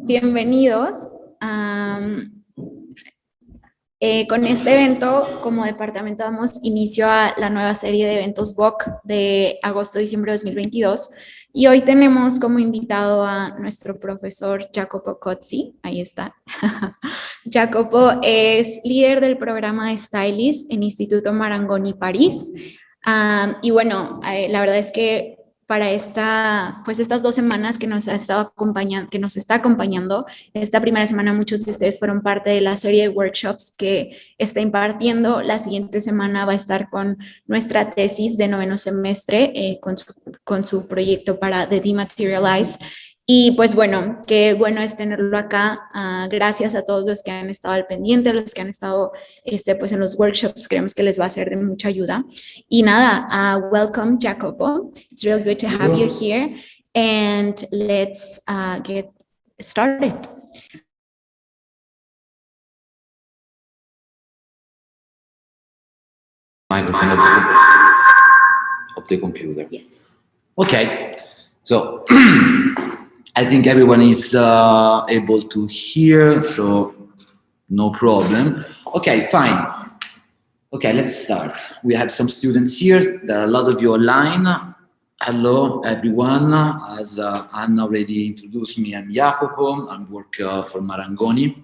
Bienvenidos. Con este evento, como departamento, damos inicio a la nueva serie de eventos VOC de agosto-diciembre de 2022. Y hoy tenemos como invitado a nuestro profesor Jacopo Cozzi. Ahí está. Jacopo es líder del programa de Stylist en Instituto Marangoni París. Y bueno, la verdad es que para estas 2 semanas que nos ha estado acompañando, que nos está acompañando, esta primera semana muchos de ustedes fueron parte de la serie de workshops que está impartiendo. La siguiente semana va a estar con nuestra tesis de noveno semestre, con su proyecto para The Dematerialize. Y pues bueno, qué bueno es tenerlo acá. Gracias a todos los que han estado al pendiente, los que han estado pues en los workshops, creemos que les va a ser de mucha ayuda. Y nada, welcome Jacopo. It's really good to have you here. And let's get started. Microphone of the computer. Yes. Okay, so I think everyone is able to hear, so no problem. Okay, fine. Okay, let's start. We have some students here. There are a lot of you online. Hello, everyone. As Anna already introduced me, I'm Jacopo. I work for Marangoni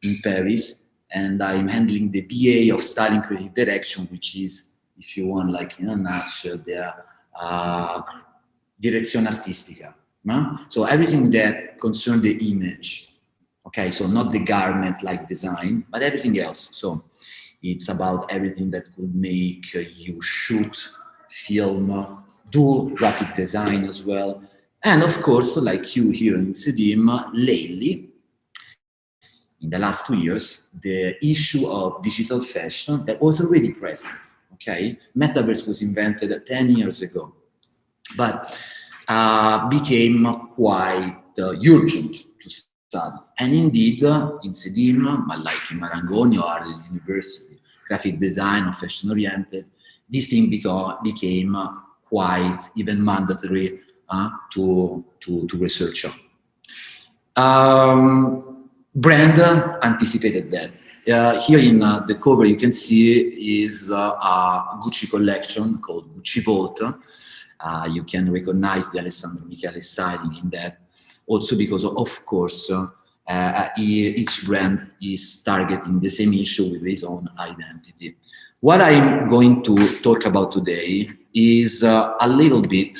in Paris, and I'm handling the BA of Styling Creative Direction, which is, if you want, like in a nutshell, the direzione artistica. No? So everything that concerns the image. Okay, so not the garment like design, but everything else. So it's about everything that could make you shoot, film, do graphic design as well. And of course, like you here in CEDIM, lately, in the last 2 years, the issue of digital fashion that was already present, okay? Metaverse was invented 10 years ago, but became quite urgent to study. And indeed, in CEDIM, like in Marangoni or the university, graphic design or fashion-oriented, this thing became quite even mandatory to research on. Brand anticipated that. Here in the cover you can see is a Gucci collection called Gucci Vault. You can recognize the Alessandro Michele styling in that, also because of course each brand is targeting the same issue with his own identity. What I'm going to talk about today is a little bit,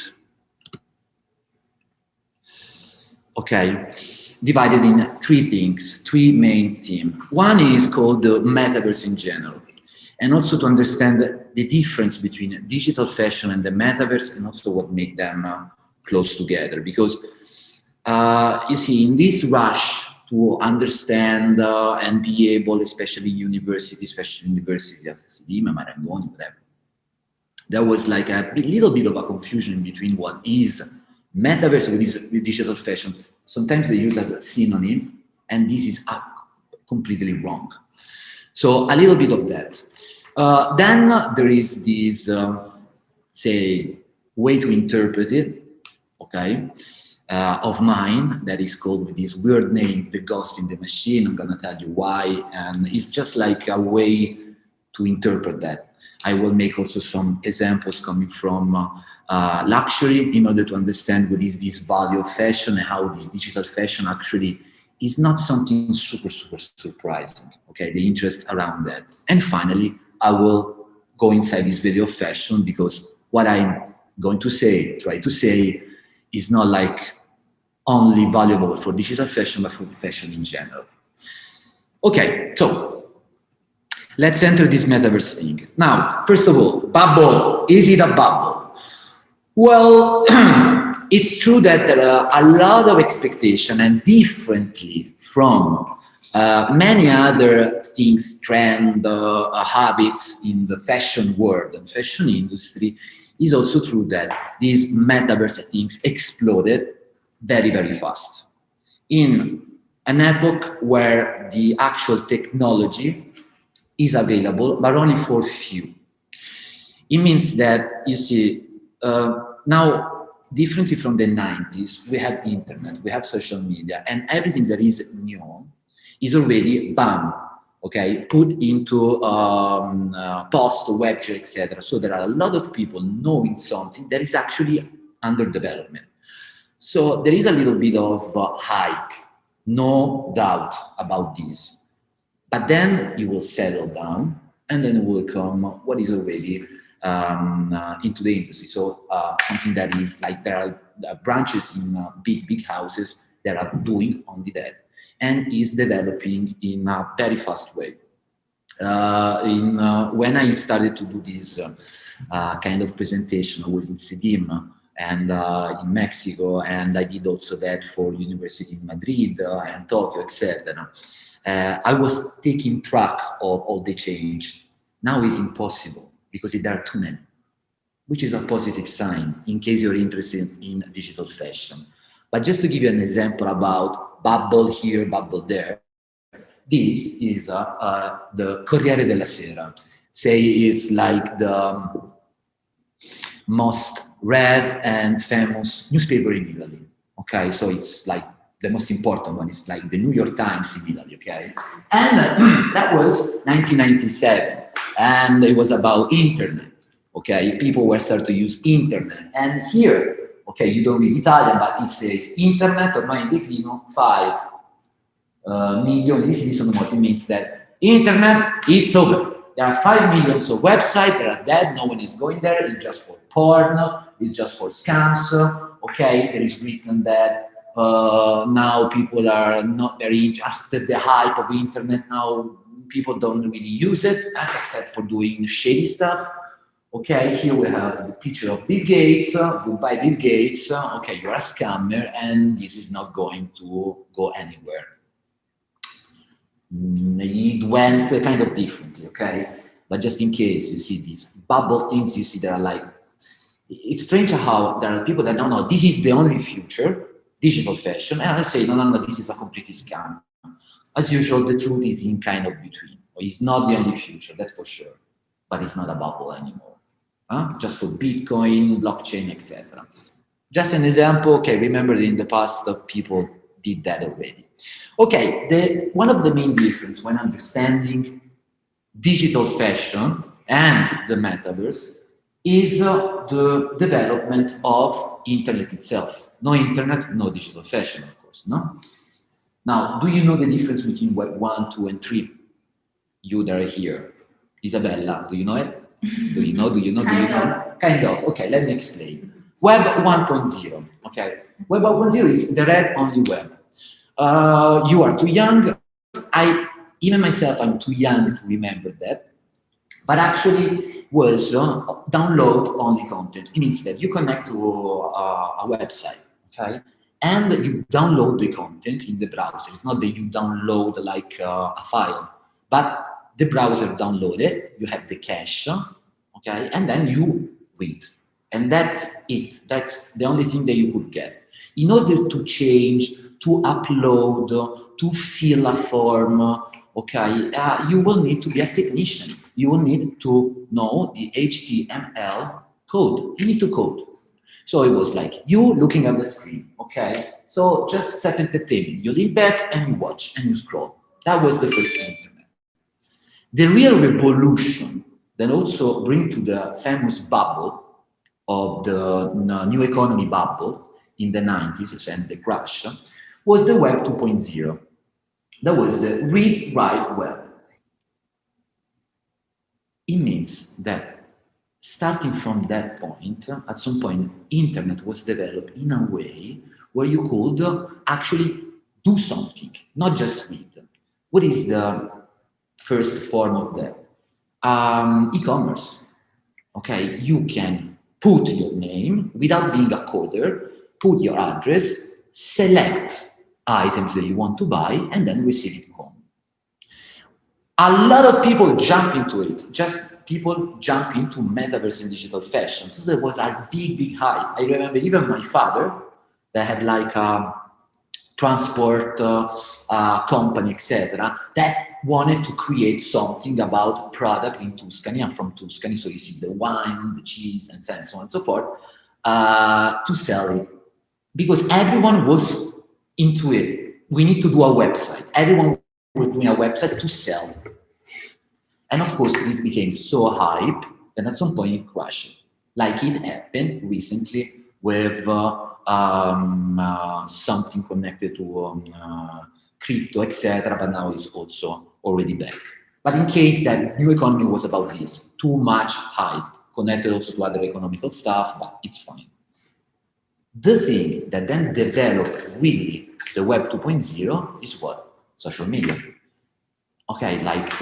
okay, divided in three main themes. One is called the Metaverse in general, and also to understand the difference between digital fashion and the Metaverse, and also what makes them close together. Because you see, in this rush to understand and be able, especially universities, fashion universities, as CEDIM, Marangoni, whatever, there was like a little bit of a confusion between what is Metaverse and what is digital fashion. Sometimes they use as a synonym, and this is completely wrong. So a little bit of that. Then there is this, say, way to interpret it, okay, of mine that is called with this weird name, the ghost in the machine. I'm gonna tell you why, and it's just like a way to interpret that. I will make also some examples coming from luxury in order to understand what is this value of fashion and how this digital fashion actually is not something super surprising, okay, the interest around that. And finally, I will go inside this video of fashion, because what I'm going to say, try to say, is not like only valuable for digital fashion, but for fashion in general. Okay, so let's enter this Metaverse thing. Now, first of all, bubble, is it a bubble? Well, it's true that there are a lot of expectation, and differently from many other things, trend, habits in the fashion world and fashion industry, is also true that these Metaverse things exploded very fast in an epoch where the actual technology is available, but only for few. It means that, you see, now differently from the 90s, we have internet, we have social media, and everything that is new is already bam, okay, put into post, website, etc. So there are a lot of people knowing something that is actually under development. So there is a little bit of hype, no doubt about this. But then it will settle down, and then it will come what is already into the industry. So something that is like there are branches in big houses that are doing only that, and is developing in a very fast way. When I started to do this kind of presentation, I was in CEDIM and in Mexico, and I did also that for University in Madrid and Tokyo, etc. I was taking track of all the changes. Now it's impossible because there are too many, which is a positive sign in case you're interested in digital fashion. But just to give you an example about bubble here, bubble there, this is the Corriere della Sera. Say it's like the most read and famous newspaper in Italy. Okay, so it's like the most important one. It's like the New York Times in Italy. Okay, and that was 1997, and it was about internet. Okay, people were starting to use internet, and here, okay, you don't read Italian, but it says internet ormai in declino 5 million. This is what it means that internet, it's over. There are 5 million of websites that are dead. No one is going there. It's just for porn. It's just for scams. Okay, there is written that now people are not very interested. The hype of internet now, people don't really use it except for doing shady stuff. Okay, here we have the picture of Bill Gates. Goodbye, Bill Gates. Okay, you're a scammer, and this is not going to go anywhere. It went kind of differently, okay? But just in case you see these bubble things, you see there are like, it's strange how there are people that don't know this is the only future, digital fashion, and I say, no, this is a completely scam. As usual, the truth is in kind of between. It's not the only future, that's for sure, but it's not a bubble anymore. Just for Bitcoin, blockchain, etc. Just an example, okay, remember in the past people did that already. Okay, one of the main differences when understanding digital fashion and the metaverse is the development of internet itself. No internet, no digital fashion, of course, no? Now, do you know the difference between Web 1, 2, and 3? You that are here. Isabella, do you know it? Do you know? Kind of. Okay, let me explain. Web 1.0. Okay, Web 1.0 is the read-only web. You are too young. Even myself, I'm too young to remember that. But actually was download-only content. It means that you connect to a website, okay? And you download the content in the browser. It's not that you download like a file, but the browser download it, you have the cache, okay? And then you read. And that's it. That's the only thing that you could get. In order to change, to upload, to fill a form, okay, you will need to be a technician. You will need to know the HTML code. You need to code. So it was like you looking at the screen, okay? So just self-entertainment. You lean back and you watch and you scroll. That was the first internet. The real revolution that also bring to the famous bubble of the new economy bubble in the 90s and the crash was the Web 2.0. That was the read-write web. It means that starting from that point, at some point, internet was developed in a way where you could actually do something, not just read. What is the first form of that? E-commerce. Okay, you can put your name without being a coder, put your address, select items that you want to buy, and then receive it home. A lot of people jump into it. Just people jump into metaverse and digital fashion. So there was a big hype. I remember even my father, that had like a transport company, etc., that wanted to create something about product in Tuscany. I'm from Tuscany, so you see the wine, the cheese, and so on and so forth. to sell it, because everyone was into it. We need to do a website. Everyone was doing a website to sell. And of course, this became so hype, and at some point it crashed. Like it happened recently with something connected to crypto, etc. But now it's also already back. But in case that new economy was about this, too much hype, connected also to other economical stuff, but it's fine. The thing that then developed really the Web 2.0 is what? Social media. Okay, like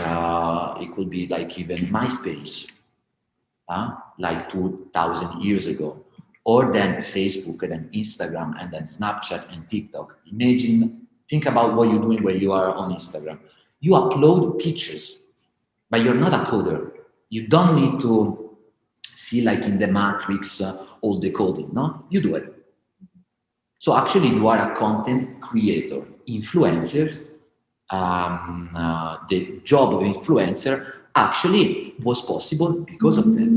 it could be like even MySpace, like 2,000 years ago, or then Facebook, and then Instagram, and then Snapchat and TikTok. Imagine, think about what you're doing when you are on Instagram. You upload pictures, but you're not a coder. You don't need to see like in the Matrix all the coding, no? You do it. So actually you are a content creator, influencer. The job of influencer actually was possible because of that.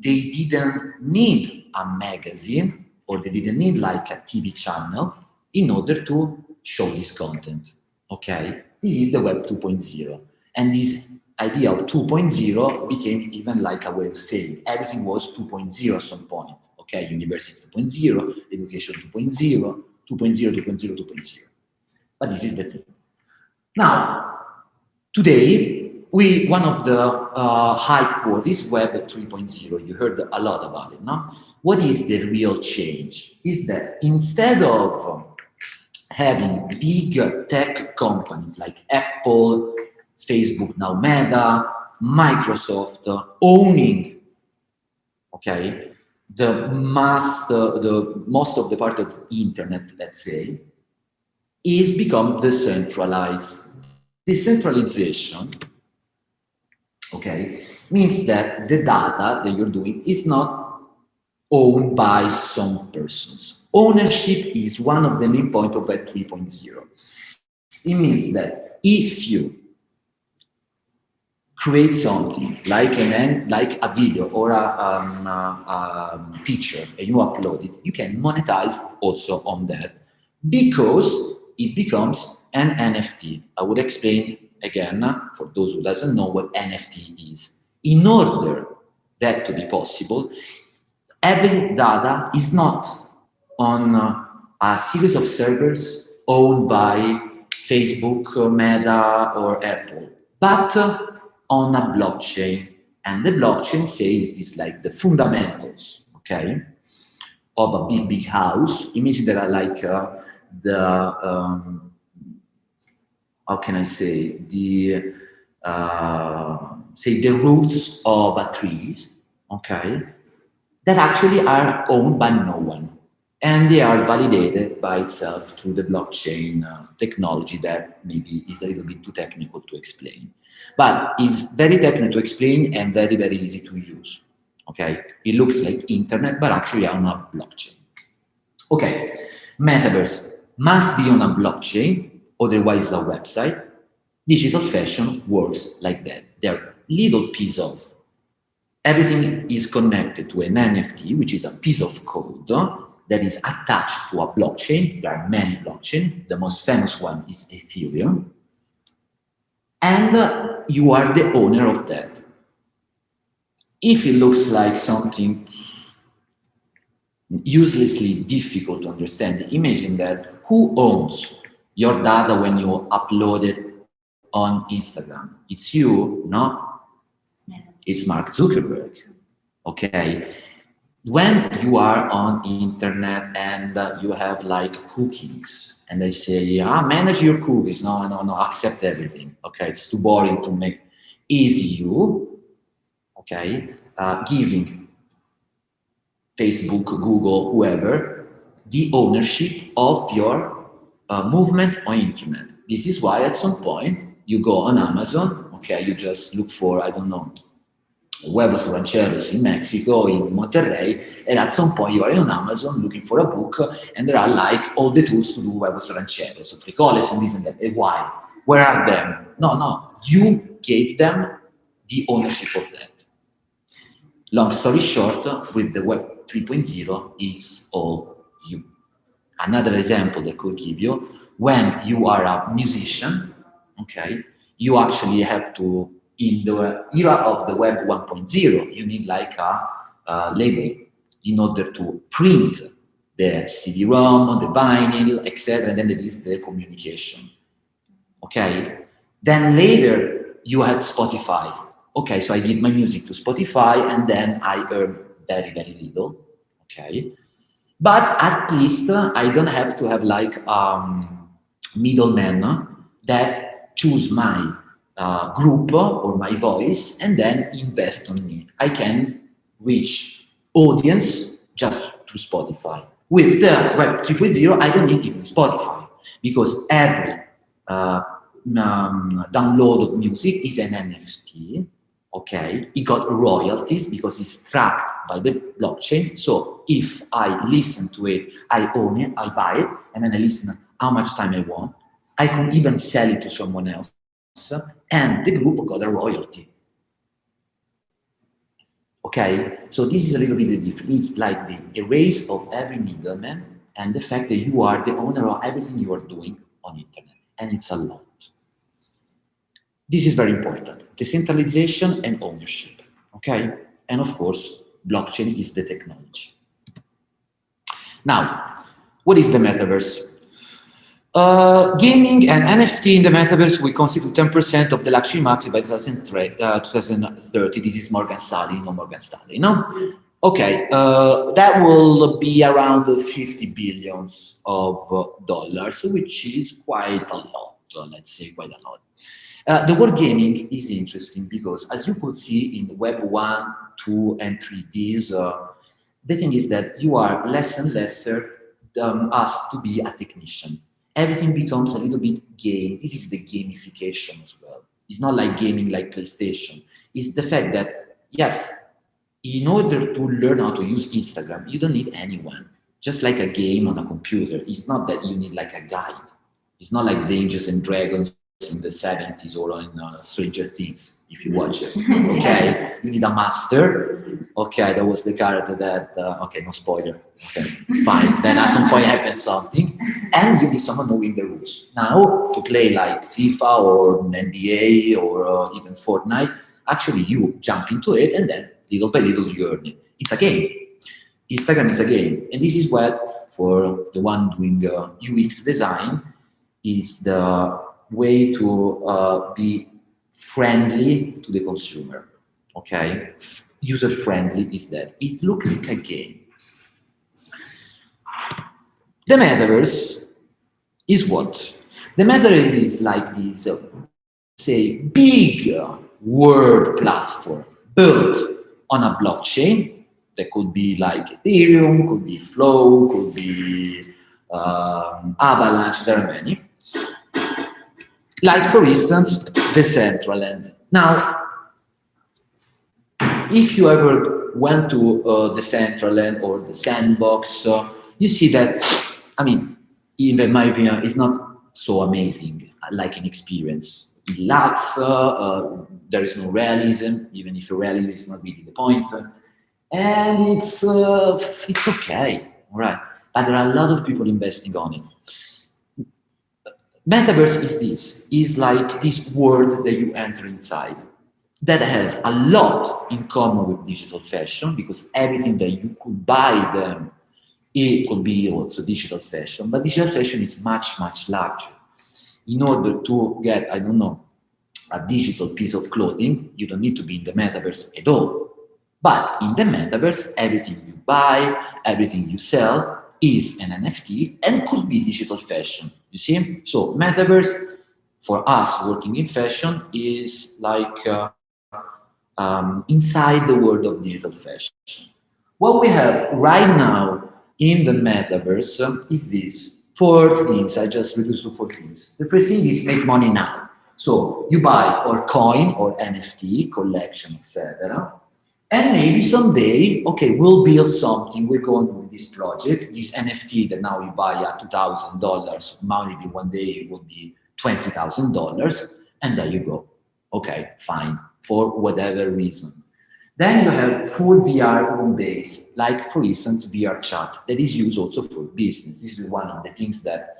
They didn't need a magazine, or they didn't need like a TV channel in order to show this content. Okay, this is the Web 2.0, and this idea of 2.0 became even like a way of saying everything was 2.0 at some point. Okay, university 2.0, education 2.0, 2.0, 2.0, 2.0. But this is the thing. Now, today, one of the hype word is Web 3.0. You heard a lot about it, no? What is the real change? Is that instead of having big tech companies like Apple, Facebook, now Meta, Microsoft, owning, okay, the most of the part of internet, let's say, is become decentralized. Decentralization, okay, means that the data that you're doing is not owned by some persons. Ownership is one of the main points of Web 3.0. It means that if you create something like a video or a picture and you upload it, you can monetize also on that, because it becomes an NFT. I will explain again for those who doesn't know what NFT is. In order that to be possible, every data is not on a series of servers owned by Facebook, Meta, or Apple, but on a blockchain. And the blockchain says this like the fundamentals, okay, of a big house. Imagine there are like how can I say, the roots of a tree, okay, that actually are owned by no one. And they are validated by itself through the blockchain technology that maybe is a little bit too technical to explain. But it's very technical to explain and very, very easy to use. Okay, it looks like internet, but actually on a blockchain. Okay, Metaverse must be on a blockchain, otherwise it's a website. Digital fashion works like that. They're little piece of everything is connected to an NFT, which is a piece of code that is attached to a blockchain. There are many blockchains. The most famous one is Ethereum. And you are the owner of that. If it looks like something uselessly difficult to understand, imagine that who owns your data when you upload it on Instagram? It's you, no? It's Mark Zuckerberg, okay? When you are on internet and you have like cookies and they say, manage your cookies. No, accept everything. Okay, it's too boring to make. Is you, okay, giving Facebook, Google, whoever, the ownership of your movement on internet. This is why at some point you go on Amazon, okay, you just look for, I don't know, huevos rancheros in Mexico, in Monterrey, and at some point you are on Amazon looking for a book, and there are like all the tools to do huevos rancheros, so frijoles and this and that. And why? Where are them? No, you gave them the ownership of that. Long story short, with the Web 3.0, it's all you. Another example that could give you, when you are a musician, okay, you actually have to, in the era of the web 1.0, you need like a label in order to print the CD-ROM, the vinyl, etc. And then there is the communication. Okay. Then later you had Spotify. Okay, so I give my music to Spotify, and then I earn very, very little. Okay. But at least I don't have to have like middleman that choose my group or my voice and then invest on me. I can reach audience just through Spotify. With the Web 3.0, I don't need even Spotify, because every download of music is an NFT. Okay, it got royalties because it's tracked by the blockchain. So if I listen to it, I own it, I buy it, and then I listen how much time I want. I can even sell it to someone else, and the group got a royalty. Okay, so this is a little bit the difference. It's like the erase of every middleman and the fact that you are the owner of everything you are doing on internet, and it's a lot. This is very important, decentralization and ownership, okay? And of course, blockchain is the technology. Now, what is the metaverse? Gaming and NFT in the metaverse will constitute 10% of the luxury market by 2030. This is Morgan Stanley, no Morgan Stanley, no? Okay, that will be around 50 billions of dollars, which is quite a lot, let's say quite a lot. The word gaming is interesting because, as you could see in Web 1, 2, and 3Ds, the thing is that you are less and less asked to be a technician. Everything becomes a little bit game. This is the gamification as well. It's not like gaming like PlayStation. It's the fact that, yes, in order to learn how to use Instagram, you don't need anyone. Just like a game on a computer. It's not that you need like a guide. It's not like Dungeons and Dragons in the 70s or in Stranger Things, if you watch it. Okay, you need a master. Okay, that was the character that, okay, no spoiler. Okay, fine. Then at some point happens something, and you need someone knowing the rules. Now, to play like FIFA or NBA or even Fortnite, actually you jump into it and then little by little you earn it. It's a game. Instagram is a game. And this is what, for the one doing UX design, is the way to be friendly to the consumer, okay? User-friendly is that. It looks like a game. The metaverse is what? The metaverse is like this, say, big world platform built on a blockchain that could be like Ethereum, could be Flow, could be Avalanche, there are many. Like, for instance, Decentraland. Now, if you ever went to Decentraland or the Sandbox, you see that, I mean, in my opinion, it's not so amazing like an experience. It lacks, there is no realism, even if realism is not really the point. And it's okay, all right? But there are a lot of people investing on it. Metaverse is like this world that you enter inside that has a lot in common with digital fashion, because everything that you could buy them, it could be also digital fashion, but digital fashion is much, much larger. In order to get, I don't know, a digital piece of clothing, you don't need to be in the metaverse at all. But in the metaverse, everything you buy, everything you sell is an NFT and could be digital fashion. You see? So metaverse, for us working in fashion, is like inside the world of digital fashion. What we have right now in the metaverse is this. 4 things. I just reduced to 4 things. The first thing is make money now. So you buy or coin or NFT, collection, etc. And maybe someday, okay, we'll build something. We're going with this project, this NFT that now you buy at $2,000. Maybe one day it will be $20,000, and there you go. Okay, fine, for whatever reason. Then you have full VR home base, like for instance VR chat, that is used also for business. This is one of the things that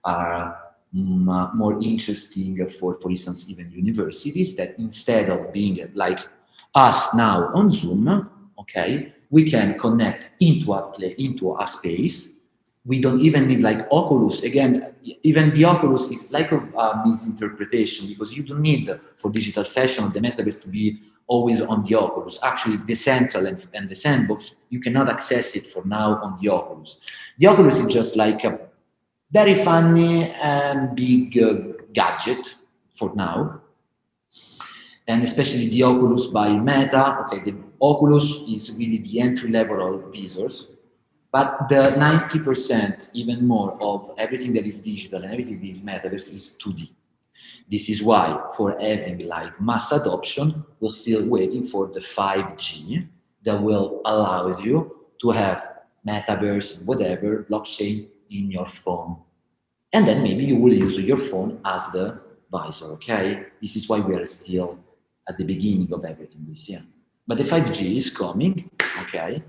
are more interesting for instance, even universities, that instead of being like us now on Zoom, okay, we can connect into a space. We don't even need like Oculus. Again, even the Oculus is like a misinterpretation, because you don't need for digital fashion or the metaverse to be always on the Oculus. Actually, the central and the sandbox, you cannot access it for now on the Oculus. The Oculus is just like a very funny and big gadget for now, and especially the Oculus by Meta. Okay, the Oculus is really the entry level of visors, but the 90%, even more, of everything that is digital and everything that is metaverse is 2D. This is why, for having like mass adoption, we're still waiting for the 5G that will allow you to have metaverse, whatever, blockchain in your phone. And then maybe you will use your phone as the visor, okay? This is why we are still at the beginning of everything this year. But the 5G is coming, okay?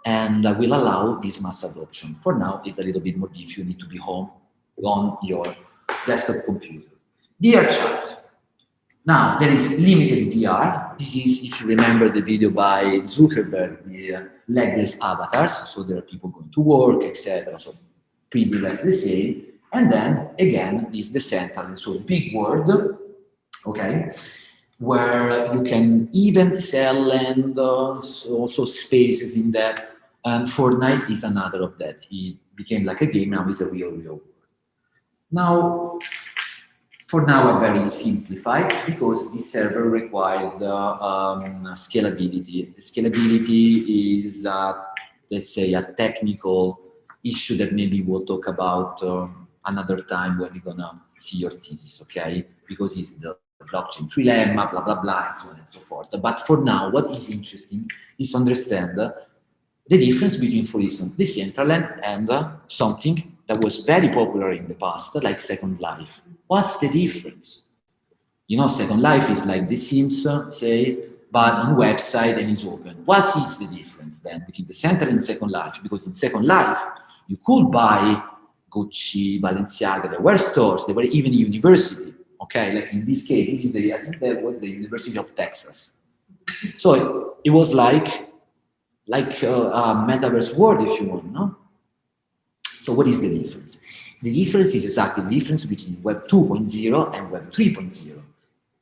And will allow this mass adoption. For now, it's a little bit more difficult. You need to be home on your desktop computer. VR chat. Now, there is limited VR. This is, if you remember the video by Zuckerberg, the legless avatars. So there are people going to work, etc. So pretty much the same. And then, again, this decentralized, so big word, okay, where you can even sell land, so also spaces in that. And Fortnite is another of that. It became like a game, now it's a real world. Now, for now, I'm very simplified because this server required scalability. Scalability is, let's say, a technical issue that maybe we'll talk about another time when you're gonna see your thesis, okay? Because it's the blockchain trilemma, blah, blah, blah, and so on and so forth. But for now, what is interesting is to understand the difference between, for instance, Decentraland and something that was very popular in the past, like Second Life. What's the difference? You know, Second Life is like The Sims, say, but on website and is open. What is the difference then between Decentraland and Second Life? Because in Second Life, you could buy Gucci, Balenciaga, there were stores, there were even a university. Okay, like in this case, this is the, I think that was the University of Texas. So it was like a metaverse world, if you want, no? So what is the difference? The difference is exactly the difference between Web 2.0 and Web 3.0.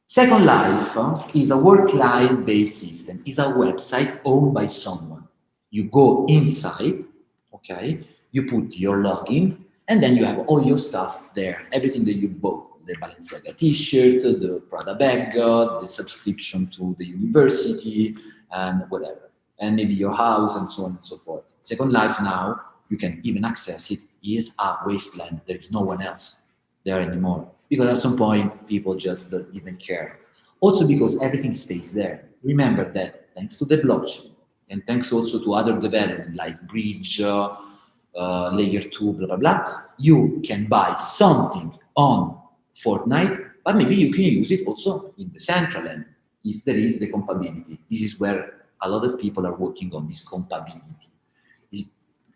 Second Life is a work client-based system. It's a website owned by someone. You go inside, okay? You put your login, and then you have all your stuff there, everything that you bought, the Balenciaga t-shirt, the Prada bag, the subscription to the university, and whatever. And maybe your house, and so on and so forth. Second Life now, you can even access it, is a wasteland. There is no one else there anymore. Because at some point, people just didn't care. Also because everything stays there. Remember that thanks to the blockchain, and thanks also to other development like Bridge, Layer 2, blah, blah, blah, you can buy something on Fortnite, but maybe you can use it also in the central end, if there is the compatibility. This is where a lot of people are working on this compatibility.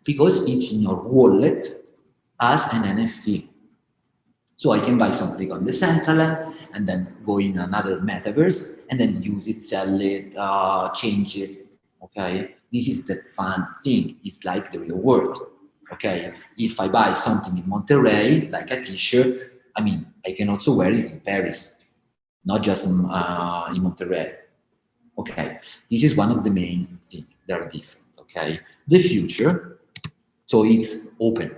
Because it's in your wallet as an NFT. So I can buy something on the central end and then go in another metaverse and then use it, sell it, change it. Okay, this is the fun thing. It's like the real world. Okay, if I buy something in Monterrey, like a T-shirt, I mean, I can also wear it in Paris, not just in Monterrey. Okay, this is one of the main things. They are different. Okay, the future. So it's open.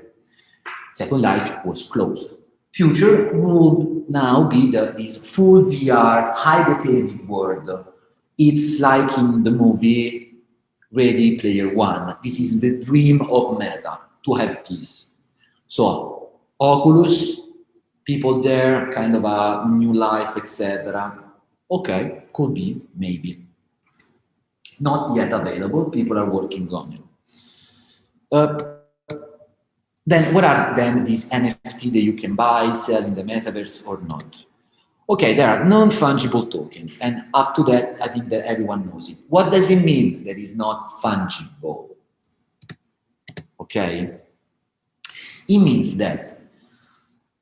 Second Life was closed. Future would now be this full VR, high-detailed world. It's like in the movie Ready Player One. This is the dream of Meta, to have this. So Oculus, people there, kind of a new life, etc. Okay, could be, maybe. Not yet available, people are working on it. Then what are then these NFT that you can buy, sell in the metaverse or not? Okay, there are non-fungible tokens, and up to that, I think that everyone knows it. What does it mean that is not fungible? Okay, it means that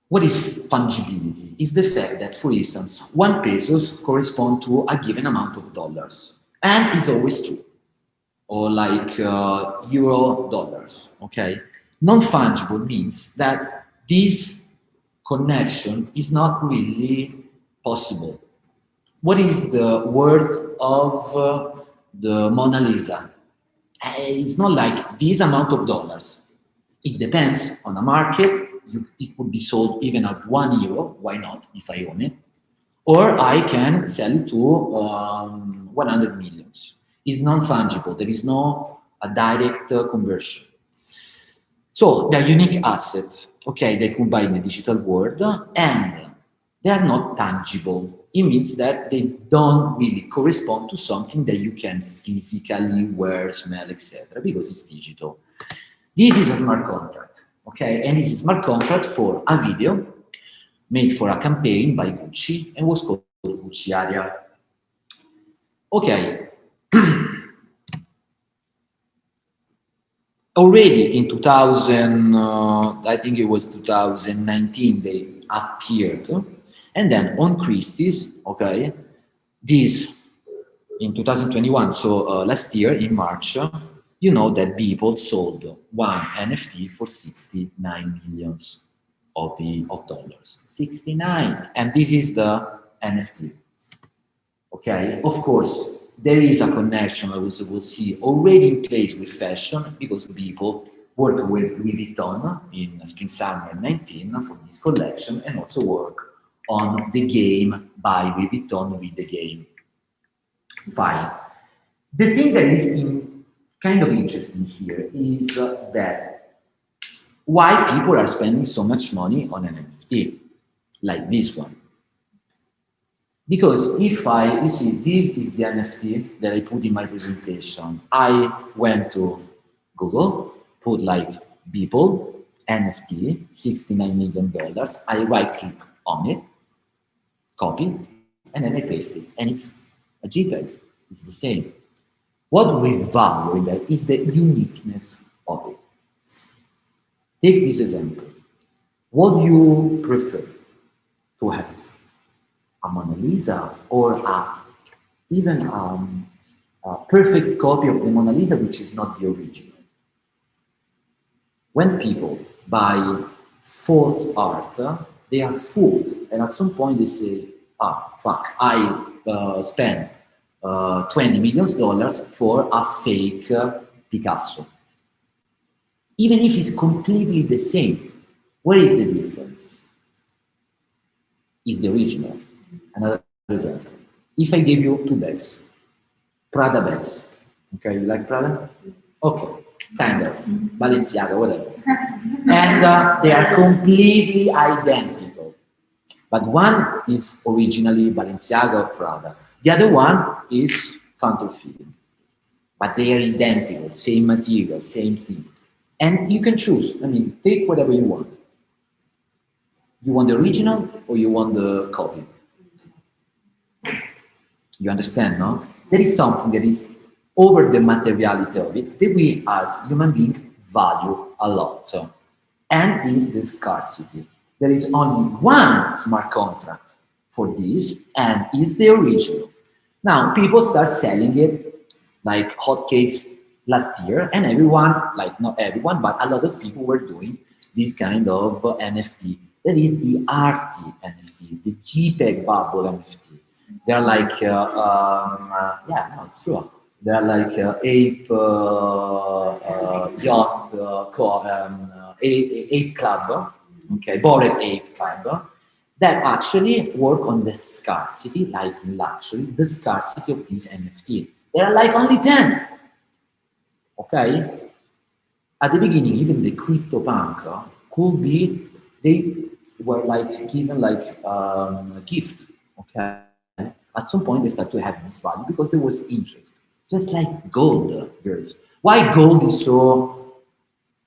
what is fungibility? Is the fact that, for instance, 1 pesos correspond to a given amount of dollars, and it's always true, or like euro dollars. Okay, non-fungible means that this connection is not really possible. What is the worth of the Mona Lisa? It's not like this amount of dollars. It depends on the market. It could be sold even at €1. Why not, if I own it? Or I can sell it to 100 millions. It's non-fungible. There is no a direct conversion. So they're unique assets. Okay, they could buy in the digital world, and they are not tangible. It means that they don't really correspond to something that you can physically wear, smell, etc., because it's digital. This is a smart contract, okay? And this is a smart contract for a video made for a campaign by Gucci and was called Gucci Area. Okay. Already in 2000, I think it was 2019, they appeared. And then on Christie's, okay, this in 2021, so last year in March, you know that people sold one NFT for 69 millions of dollars. 69, and this is the NFT. Okay, of course, there is a connection, I will see, already in place with fashion, because people work with Louis Vuitton in spring-summer 19 for this collection, and also work on the game by Louis Vuitton with the game. Fine. The thing that is kind of interesting here is that why people are spending so much money on an NFT, like this one. Because if you see, this is the NFT that I put in my presentation. I went to Google, put like people, NFT, $69 million. I right click on it, copy, and then I paste it. And it's a JPEG, it's the same. What we value in that is the uniqueness of it. Take this example. What do you prefer to have? A Mona Lisa or even a perfect copy of the Mona Lisa, which is not the original. When people buy false art, they are fooled, and at some point they say, fuck, I spent $20 million for a fake Picasso. Even if it's completely the same, where is the difference? Is the original. Another example. If I give you 2 bags, Prada bags, okay, you like Prada? Okay, kind of, Balenciaga, whatever. And they are completely identical. But one is originally Balenciaga or Prada. The other one is counterfeit. But they are identical, same material, same thing. And you can choose, I mean, take whatever you want. You want the original or you want the copy? You understand, no? There is something that is over the materiality of it that we as human beings value a lot. And is the scarcity. There is only one smart contract for this, and is the original. Now, people start selling it like hotcakes last year, and everyone, like not everyone, but a lot of people were doing this kind of NFT. That is the arty NFT, the JPEG bubble NFT. They're like, yeah, no, it's true. They're like ape yacht, ape club, okay, Bored Ape Club, that actually work on the scarcity, like in luxury, the scarcity of these NFT. There are like only 10, okay? At the beginning, even the CryptoPunk could be, they were like given like a gift, okay? At some point, they start to have this value because there was interest, just like gold, girls. Why gold is so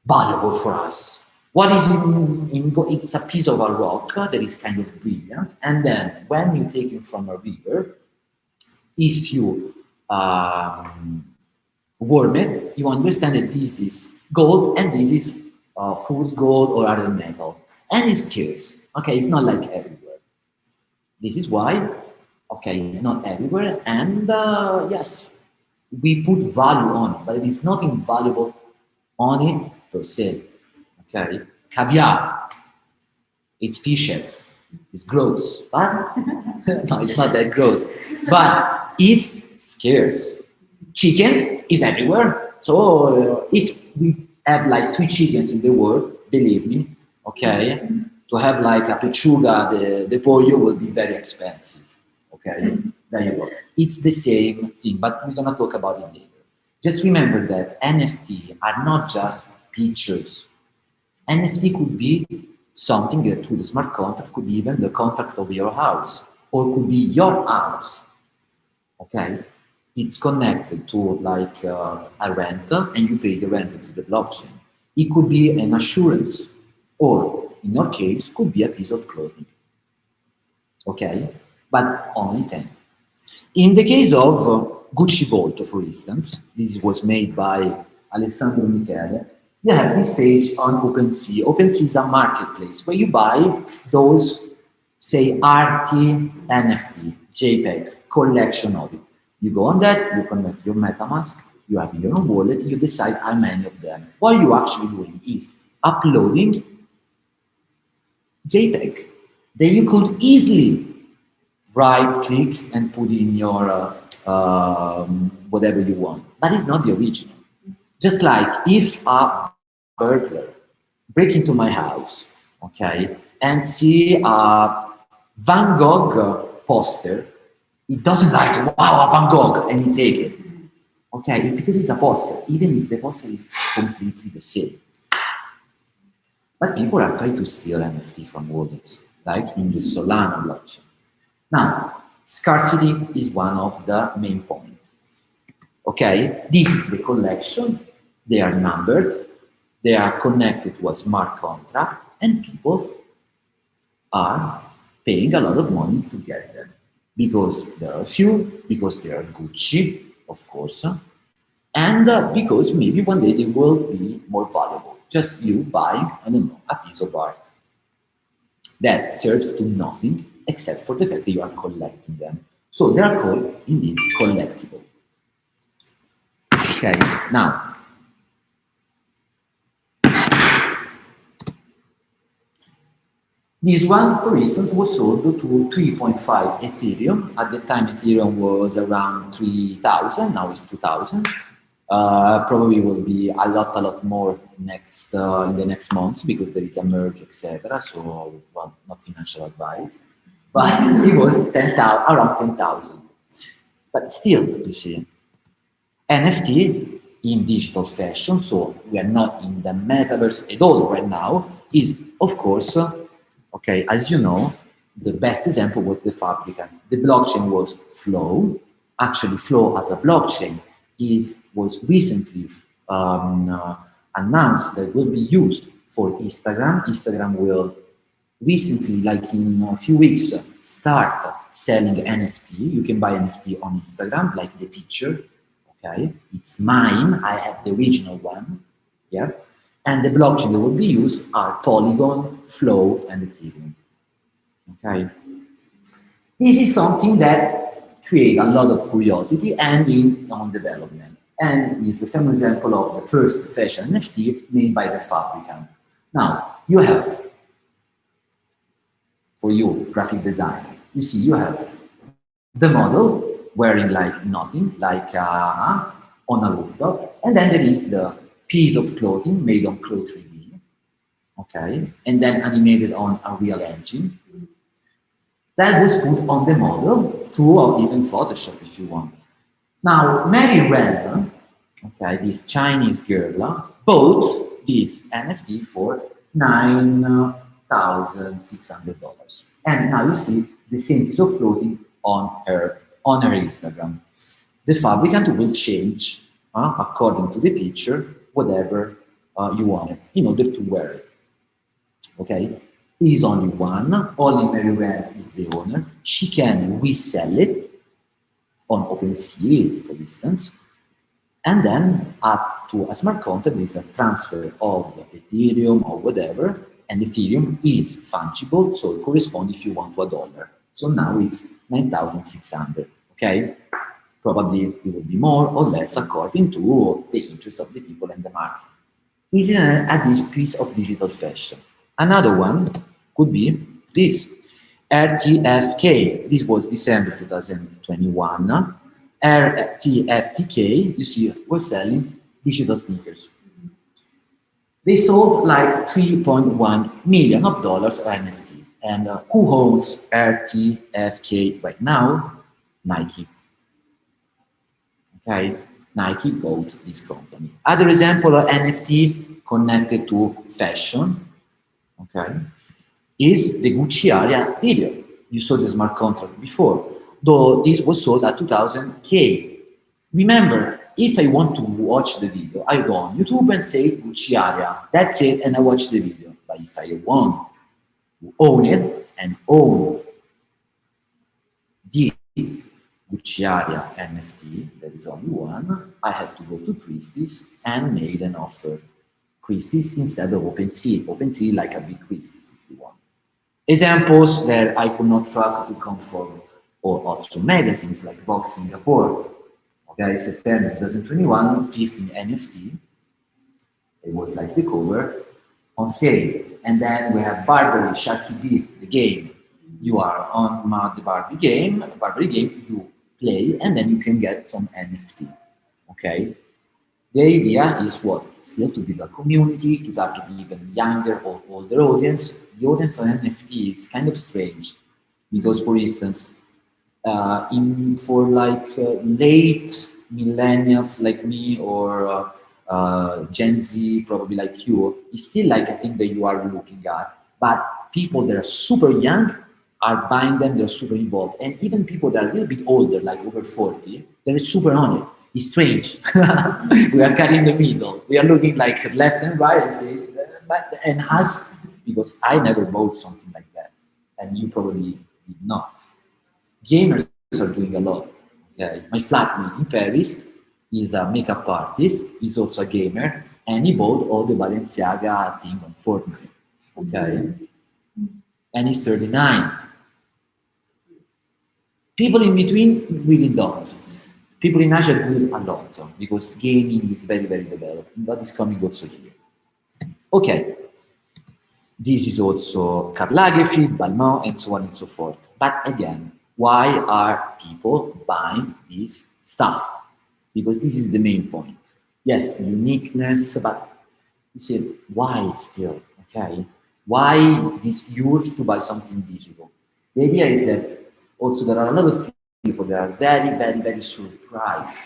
valuable for us? What is it's a piece of a rock that is kind of brilliant, and then when you take it from a river, if you warm it, you understand that this is gold and this is fool's gold or other metal, and it's scarce. Okay, it's not like everywhere. This is why, okay, it's not everywhere, and yes, we put value on it, but it is nothing valuable on it per se. Okay, caviar, it's fish eggs, it's gross, but no, it's not that gross, but it's scarce. Chicken is everywhere, so if we have like 3 chickens in the world, believe me, okay, to have like a pechuga, the pollo will be very expensive. Okay, there you go. It's the same thing, but we're gonna talk about it later. Just remember that NFT are not just pictures. NFT could be something that through the smart contract could be even the contract of your house, or could be your house. Okay, it's connected to like a rental, and you pay the rental to the blockchain. It could be an assurance, or in your case, could be a piece of clothing. Okay, but only 10. In the case of Gucci Volto, for instance, this was made by Alessandro Michele. You have this page on OpenSea. OpenSea is a marketplace where you buy those, say, arty NFT, JPEGs, collection of it. You go on that, you connect your MetaMask, you have your own wallet, you decide how many of them. What you actually doing is uploading JPEG. Then you could easily right click and put in your whatever you want, but it's not the original. Just like if a burglar break into my house, okay, and see a Van Gogh poster, he doesn't like, wow, a Van Gogh, and he take it, okay, because it's a poster, even if the poster is completely the same. But people are trying to steal NFT from wallets, like in the Solana blockchain. Now, scarcity is one of the main points. Okay, this is the collection. They are numbered. They are connected to a smart contract, and people are paying a lot of money to get them because there are few, because they are Gucci, of course, and because maybe one day they will be more valuable. Just you buying, I don't know, a piece of art that serves to nothing except for the fact that you are collecting them. So they are called indeed collectible. Okay, now this one, for instance, was sold to 3.5 Ethereum. At the time, Ethereum was around 3,000. Now it's 2,000. Probably will be a lot more next in the next months because there is a merge, etc. So, well, not financial advice, but it was 10,000, around 10,000. But still, you see, NFT in digital fashion. So we are not in the metaverse at all right now. Is of course, okay, as you know, the best example was the Fabrica. The blockchain was Flow. Actually, Flow as a blockchain was recently announced that will be used for Instagram. Instagram will recently, like in a few weeks, start selling NFT. You can buy NFT on Instagram, like the picture. Okay, it's mine. I have the original one. Yeah, and the blockchain that will be used are Polygon, Flow, and Ethereum. Okay, this is something that creates a lot of curiosity and in on development, and is the famous example of the first fashion NFT made by the Fabricant. Now you have, for you, graphic designer, you see you have the model wearing like nothing, like on a rooftop, and then there is the piece of clothing made on Clo 3D, okay, and then animated on a real engine. That was put on the model through or even Photoshop if you want. Now, Mary Random, okay, this Chinese girl, bought this NFT for $9,600. And now you see the same piece of clothing on her Instagram. The fabricant will change, according to the picture, whatever you want in order to wear it. Okay, is only one, only Mayoría is the owner. She can resell it on OpenSea, for instance, and then up to a smart contract is a transfer of Ethereum or whatever, and Ethereum is fungible, so it corresponds if you want to a dollar. So now it's 9,600, okay? Probably it will be more or less according to the interest of the people and the market. Is a piece of digital fashion. Another one could be this, RTFK. This was December 2021. RTFTK, you see, we're selling digital sneakers. They sold like 3.1 million of dollars of NFT. And who owns RTFK right now? Nike. Okay, Nike bought this company. Other example of NFT connected to fashion, okay, is the Gucci area video. You saw the smart contract before, though this was sold at 2000K. Remember, if I want to watch the video, I go on YouTube and say Gucci area. That's it, and I watch the video. But if I want to own it and own the Gucci area NFT, there is only one, I had to go to Christie's and made an offer. Christie's instead of OpenSea. OpenSea like a big Christie's if you want. Examples that I could not track to come from, or also magazines like Vogue Singapore. Okay, September 2021, 15 NFT. It was like the cover on sale. And then we have Barbary, Sharky Beat, the game. You are on the Barbary game, you play, and then you can get some NFT. Okay? The idea is what? Still to build a community, to target even younger or older audience. The audience on NFT is kind of strange because, for instance, for late millennials like me or Gen Z, probably like you, it's still like a thing that you are looking at. But people that are super young are buying them, they're super involved. And even people that are a little bit older, like over 40, they're super on it. It's strange. We are cutting the middle. We are looking like left and right and say, and us, because I never bought something like that. And you probably did not. Gamers are doing a lot. Okay? My flatmate in Paris is a makeup artist, he's also a gamer, and he bought all the Balenciaga thing on Fortnite. Okay? And he's 39. People in between really don't. People in Asia do a lot because gaming is very, very developed, but it's coming also here. Okay, this is also Karl Lagerfeld, Balmain, and so on and so forth. But again, why are people buying this stuff? Because this is the main point. Yes, uniqueness, but you see, why still? Okay, why this urge to buy something digital? The idea is that also there are a lot of people that are very, very, very surprised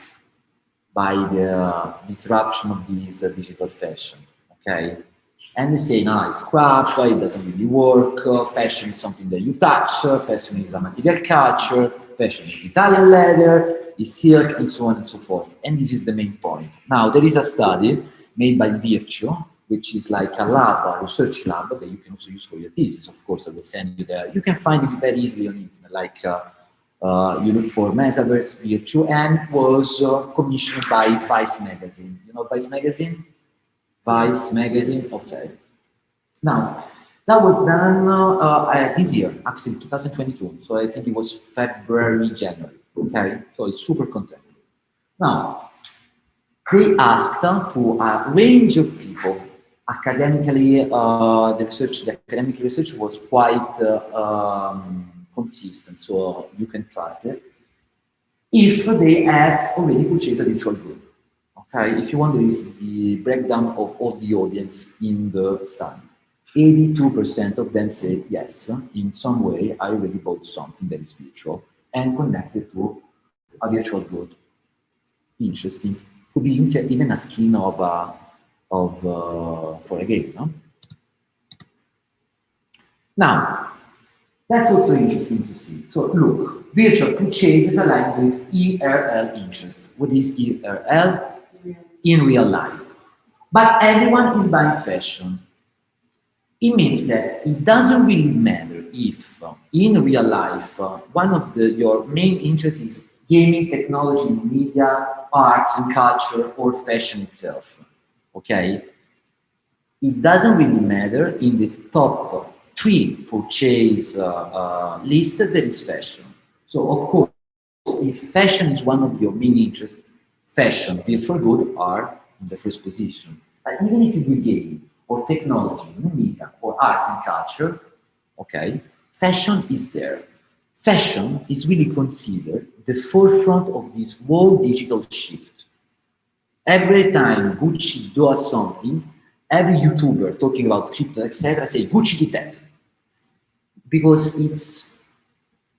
by the disruption of this digital fashion. Okay, and they say, no, it's crap, it doesn't really work, fashion is something that you touch, fashion is a material culture, fashion is Italian leather, is silk, and so on and so forth. And this is the main point. Now, there is a study made by Virtue, which is like a lab, a research lab that you can also use for your thesis. Of course, I will send you there. You can find it very easily on internet, like you look for Metaverse, Virtue, and was commissioned by Vice Magazine. You know Vice Magazine? Vice Magazine, okay. Now, that was done this year, actually 2022. So I think it was February, January, okay? So it's super contemporary. Now, they asked to a range of people, academically, the academic research was quite consistent, so you can trust it, if they have already purchased a virtual good. Okay, if you want, there is the breakdown of all the audience in the study. 82% of them said yes, in some way I already bought something that is virtual and connected to a virtual good. Interesting. Could be even a skin of for a game, no? Now, that's also interesting to see. So look, virtual purchases aligned with ERL interest. What is ERL? In real life. But everyone is buying fashion. It means that it doesn't really matter if in real life one of your main interests is gaming, technology, media, arts and culture, or fashion itself. Okay? It doesn't really matter in the top three purchase list that is fashion. So of course, if fashion is one of your main interests, fashion, virtual good are in the first position. But even if you do gaming or technology, new media, or arts and culture, okay, fashion is there. Fashion is really considered the forefront of this whole digital shift. Every time Gucci does something, every YouTuber talking about crypto, etc., say Gucci did that because it's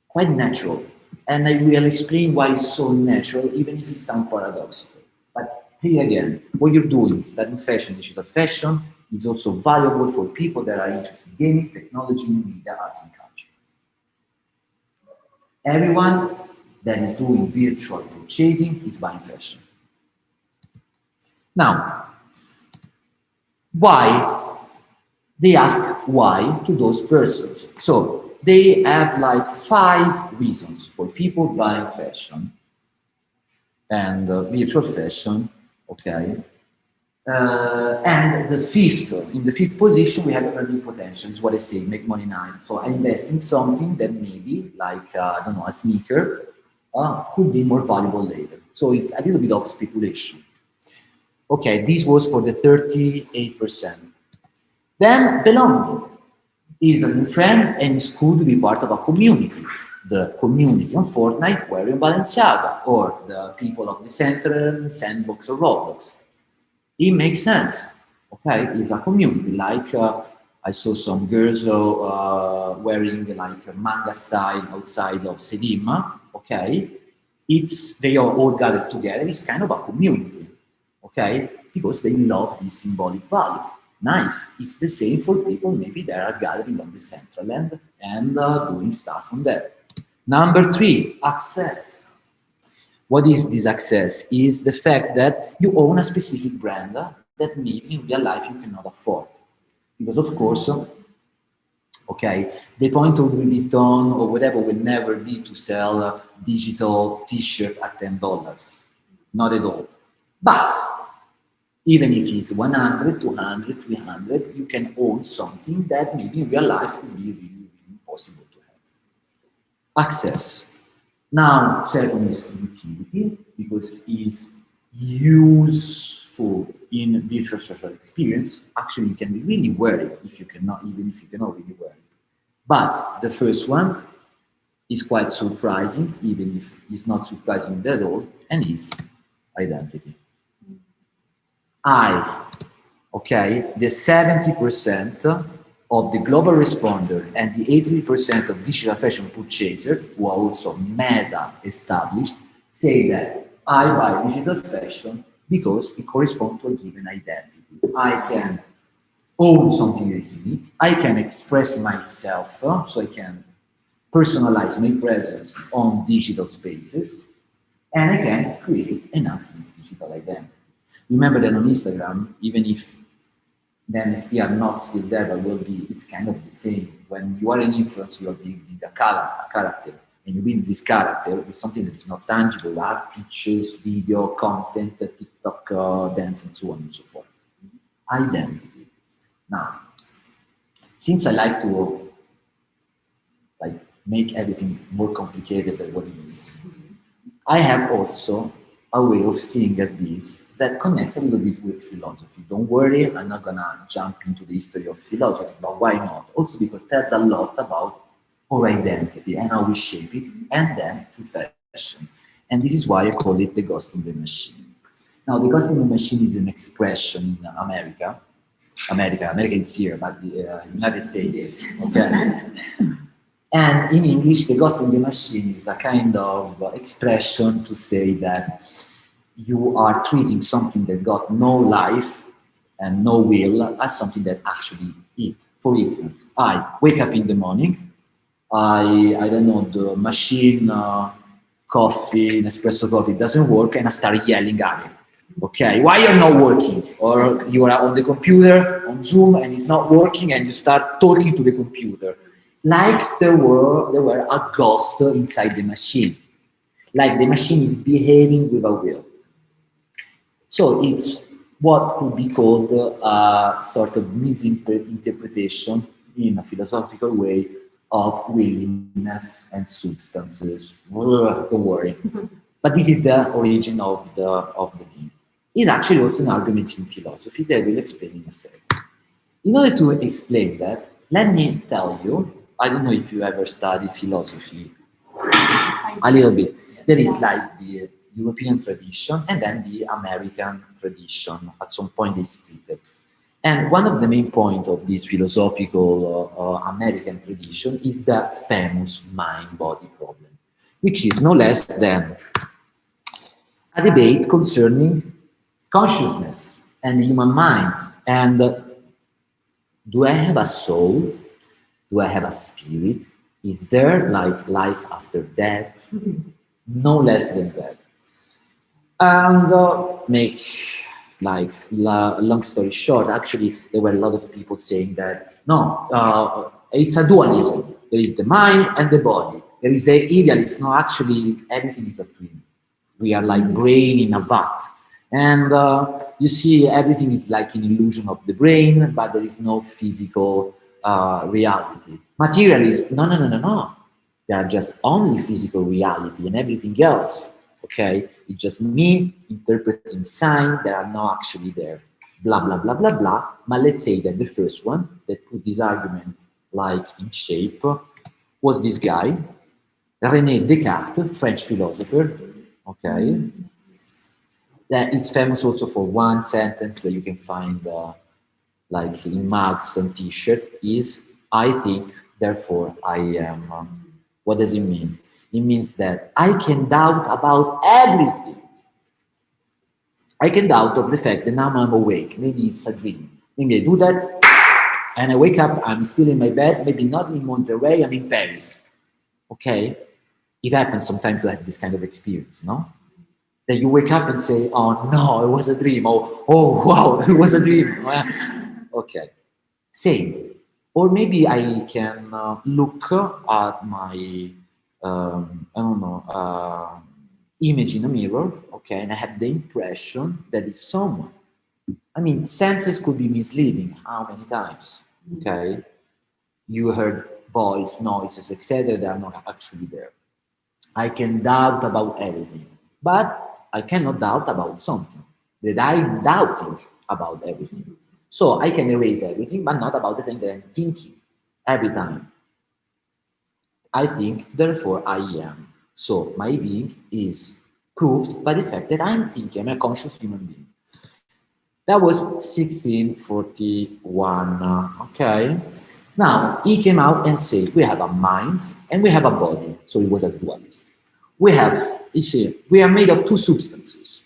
quite natural. And I will explain why it's so natural, even if it sounds paradoxical. But here again, what you're doing, studying fashion, digital fashion, is also valuable for people that are interested in gaming, technology, media, arts, and culture. Everyone that is doing virtual purchasing is buying fashion. Now, why? They ask why to those persons. So they have like 5 reasons for people buying fashion and virtual fashion, okay? And in the fifth position, we have earning potential. Is what I say, make money now. So I invest in something that maybe, like I don't know, a sneaker, could be more valuable later. So it's a little bit of speculation. Okay, this was for the 38%. Then belonging is a new trend and it's cool to be part of a community. The community on Fortnite, wearing Balenciaga, or the people of the center, Sandbox or Roblox. It makes sense. Okay, it's a community. Like I saw some girls wearing like a manga style outside of CEDIM. Okay, they are all gathered together. It's kind of a community. Okay, because they love this symbolic value. Nice. It's the same for people maybe that are gathering on the central land and doing stuff on there. Number 3, access. What is this access? Is the fact that you own a specific brand that maybe in real life you cannot afford. Because of course, okay, the point of Louis Vuitton or whatever will never be to sell a digital t-shirt at $10. Not at all. But even if it's 100, 200, 300, you can own something that maybe in real life would be really, really impossible to have. Access. Now, second is utility, because it's useful in virtual social experience. Actually, you can really wear it if you cannot, even if you cannot really wear it. But the first one is quite surprising, even if it's not surprising at all, and is identity. Okay, the 70% of the global responder and the 80% of digital fashion purchasers, who are also Meta established, say that I buy digital fashion because it corresponds to a given identity. I can own something that is unique. I can express myself, so I can personalize my presence on digital spaces, and I can create and enhance this digital identity. Remember that on Instagram, even if the NFT are not still there, but will be, it's kind of the same. When you are an influencer, you are building a character, and you build this character with something that is not tangible, art, pictures, video, content, TikTok, dance, and so on and so forth. Identity. Now, since I like to make everything more complicated than what it is, I have also a way of seeing at this that connects a little bit with philosophy. Don't worry, I'm not gonna jump into the history of philosophy, but why not? Also because it tells a lot about our identity and how we shape it, and then to fashion. And this is why I call it the ghost in the machine. Now, the ghost in the machine is an expression in America is here, but the United States, okay? And in English, the ghost in the machine is a kind of expression to say that you are treating something that got no life and no will as something that actually is. For instance, I wake up in the morning, I don't know, the machine coffee, Nespresso coffee doesn't work, and I start yelling at it. Okay, why you're not working? Or you are on the computer, on Zoom, and it's not working, and you start talking to the computer. Like there were a ghost inside the machine. Like the machine is behaving without will. So it's what could be called a sort of misinterpretation in a philosophical way of willingness and substances. Don't worry. But this is the origin of the thing. It's actually also an argument in philosophy that I will explain in a second. In order to explain that, let me tell you, I don't know if you ever studied philosophy a little bit. There is like the European tradition and then the American tradition. At some point they split it. And one of the main points of this philosophical American tradition is the famous mind-body problem, which is no less than a debate concerning consciousness and the human mind. And do I have a soul? Do I have a spirit? Is there like life after death? No less than that. And make like long story short, actually there were a lot of people saying that no, it's a dualism. There is the mind and the body. There is the idealism. No, actually everything is a dream. We are like brain in a vat, and you see everything is like an illusion of the brain, but there is no physical reality. Materialists, no, no, no, no, no. They are just only physical reality, and everything else, okay, it's just me interpreting signs that are not actually there. Blah blah blah blah blah. But let's say that the first one that put this argument like in shape was this guy, René Descartes, French philosopher. Okay, that it's famous also for one sentence that you can find like in mugs and t-shirt is I think, therefore I am. What does it mean? It means that I can doubt about everything. I can doubt of the fact that now I'm awake. Maybe it's a dream. Maybe I do that and I wake up, I'm still in my bed, maybe not in Monterey, I'm in Paris. Okay? It happens sometimes to have this kind of experience, no? That you wake up and say, oh no, it was a dream. Oh wow, it was a dream. Okay. Same. Or maybe I can look at my, I don't know, image in a mirror, okay, and I have the impression that it's someone. I mean, senses could be misleading. How many times? Okay. You heard voice, noises, etc. that are not actually there. I can doubt about everything, but I cannot doubt about something that I'm doubting about everything. So I can erase everything, but not about the thing that I'm thinking every time. I think, therefore I am. So my being is proved by the fact that I'm thinking, I'm a conscious human being. That was 1641, okay? Now, he came out and said, we have a mind and we have a body. So he was a dualist. We have, you see, we are made of two substances.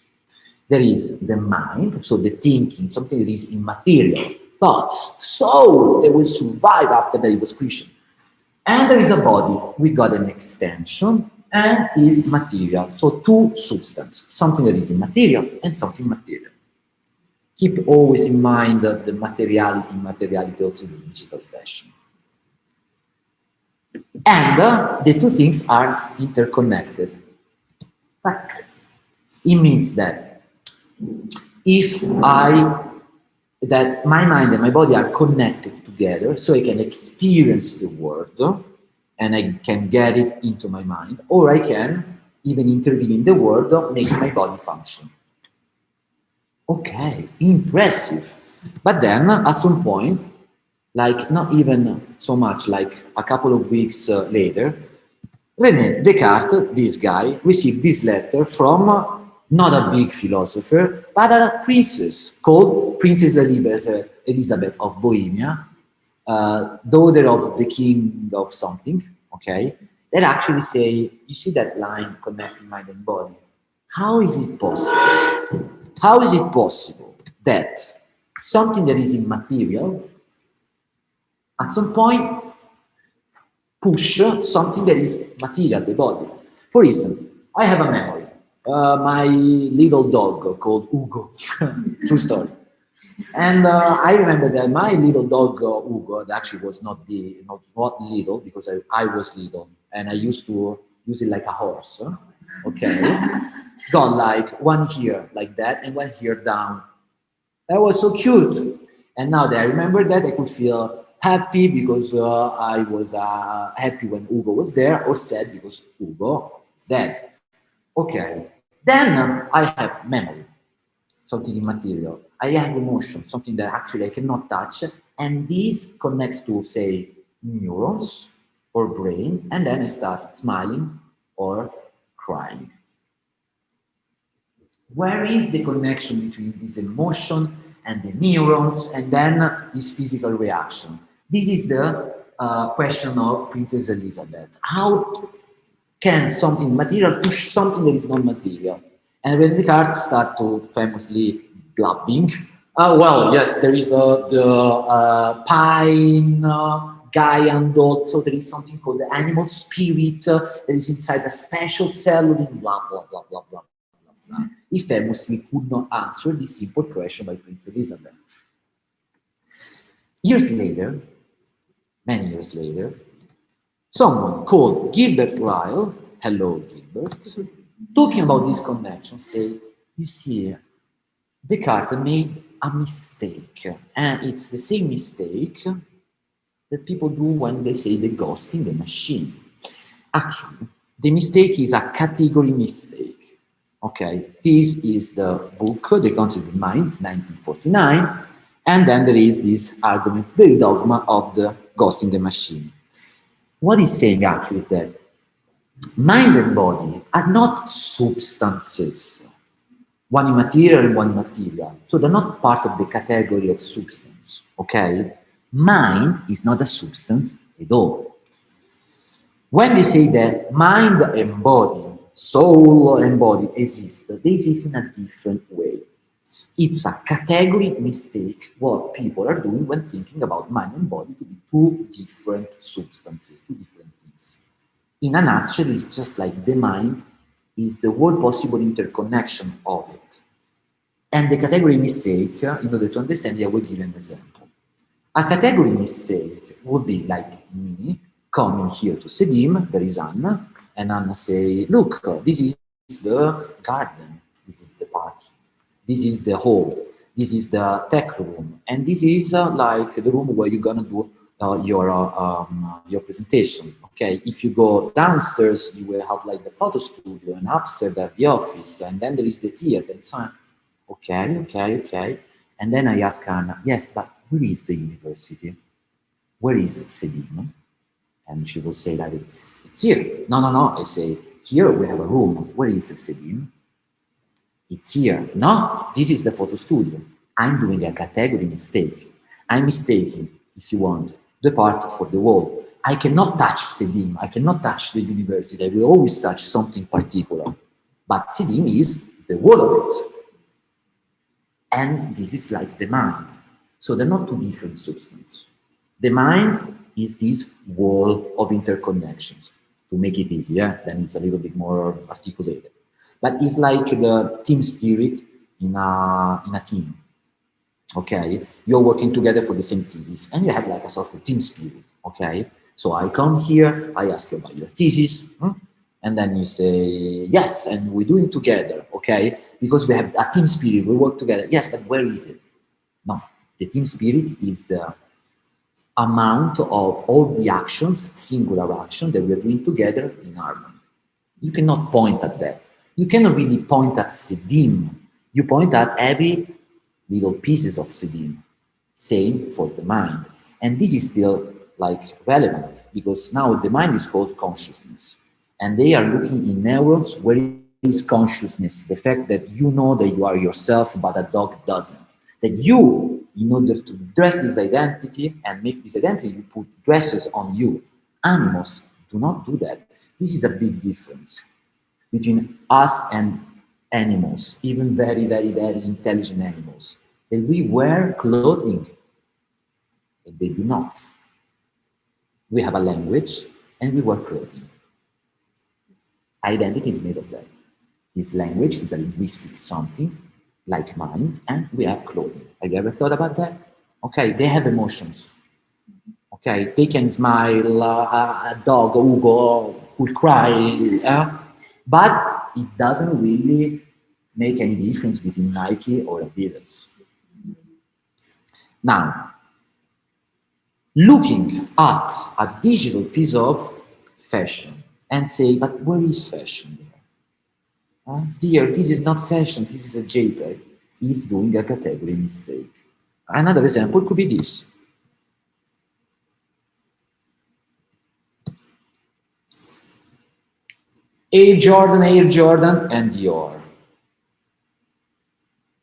There is the mind, so the thinking, something that is immaterial, thoughts, soul that will survive after that he was Christian. And there is a body. We got an extension and is material. So two substances, something that is immaterial and something material. Keep always in mind the materiality also in the digital fashion. And the two things are interconnected. It means that if that my mind and my body are connected together, so I can experience the world and I can get it into my mind, or I can even intervene in the world, making my body function. Okay, impressive. But then at some point, like not even so much, like a couple of weeks later, René Descartes, this guy, received this letter from not a big philosopher, but a princess called Princess Elizabeth of Bohemia, daughter of the king of something, okay, that actually say, you see that line connecting mind and body? How is it possible? How is it possible that something that is immaterial at some point push something that is material, the body? For instance, I have a memory. my little dog called Ugo. True story. And I remember that my little dog Ugo, that actually was not little because I was little, and I used to use it like a horse. Okay, got like one ear like that and one ear down. That was so cute. And now that I remember that, I could feel happy because I was happy when Ugo was there, or sad because Ugo is dead. Okay. Then I have memory, something immaterial. I have emotion, something that actually I cannot touch. And this connects to, say, neurons or brain. And then I start smiling or crying. Where is the connection between this emotion and the neurons and then this physical reaction? This is the question of Princess Elizabeth. How can something material push something that is not material? And when Descartes start to famously blabbing, well, yes, there is the pine guy, and also there is something called the animal spirit that is inside a special cell, blah, blah, blah, blah, blah. He famously could not answer this simple question by Prince Elizabeth. Years later, many years later, someone called Gilbert Ryle, hello Gilbert, talking about this connection, say, you see, Descartes made a mistake, and it's the same mistake that people do when they say the ghost in the machine. Actually, the mistake is a category mistake. Okay, this is the book, The Concept of Mind, 1949, and then there is this argument, the dogma of the ghost in the machine. What he's saying actually is that mind and body are not substances, one immaterial and one material, so they're not part of the category of substance, okay? Mind is not a substance at all. When they say that mind and body, soul and body exist, they exist in a different way. It's a category mistake what people are doing when thinking about mind and body to be two different substances, two different things. In a nutshell, it's just like the mind is the whole possible interconnection of it. And the category mistake, in order to understand it, I will give an example. A category mistake would be like me coming here to CEDIM, there is Anna, and Anna say, look, this is the garden, this is the park, this is the hall, this is the tech room, and this is like the room where you're gonna do your presentation. Okay, if you go downstairs, you will have like the photo studio, and upstairs there's the office, and then there is the theater, and so on. Okay. And then I ask Anna, yes, but where is the university? Where is CEDIM? And she will say that it's here. No. I say, here we have a room. Where is CEDIM? It's here. No, this is the photo studio. I'm doing a category mistake. I'm mistaking, if you want, the part for the wall. I cannot touch CEDIM. I cannot touch the university. I will always touch something particular. But CEDIM is the wall of it. And this is like the mind. So they're not two different substances. The mind is this wall of interconnections. To make it easier, then it's a little bit more articulated. But it's like the team spirit in a team. Okay, you're working together for the same thesis, and you have like a sort of team spirit. Okay, so I come here, I ask you about your thesis, and then you say yes, and we're doing together. Okay, because we have a team spirit, we work together. Yes, but where is it? No, the team spirit is the amount of all the actions, singular action that we're doing together in harmony. You cannot point at that. You cannot really point at CEDIM. You point at every little pieces of CEDIM. Same for the mind. And this is still like relevant because now the mind is called consciousness. And they are looking in neurons where is consciousness, the fact that you know that you are yourself, but a dog doesn't. That you, in order to dress this identity and make this identity, you put dresses on you. Animals do not do that. This is a big difference between us and animals, even very, very, very intelligent animals. That we wear clothing, but they do not. We have a language and we wear clothing. Identity is made of that. His language is a linguistic something like mine, and we have clothing. Have you ever thought about that? Okay, they have emotions. Okay, they can smile, a dog, Ugo, could cry, but it doesn't really make any difference between Nike or Adidas. Now, looking at a digital piece of fashion and say, but where is fashion there? Dear, this is not fashion, this is a JPEG. He's doing a category mistake. Another example could be this. Air Jordan, and Dior.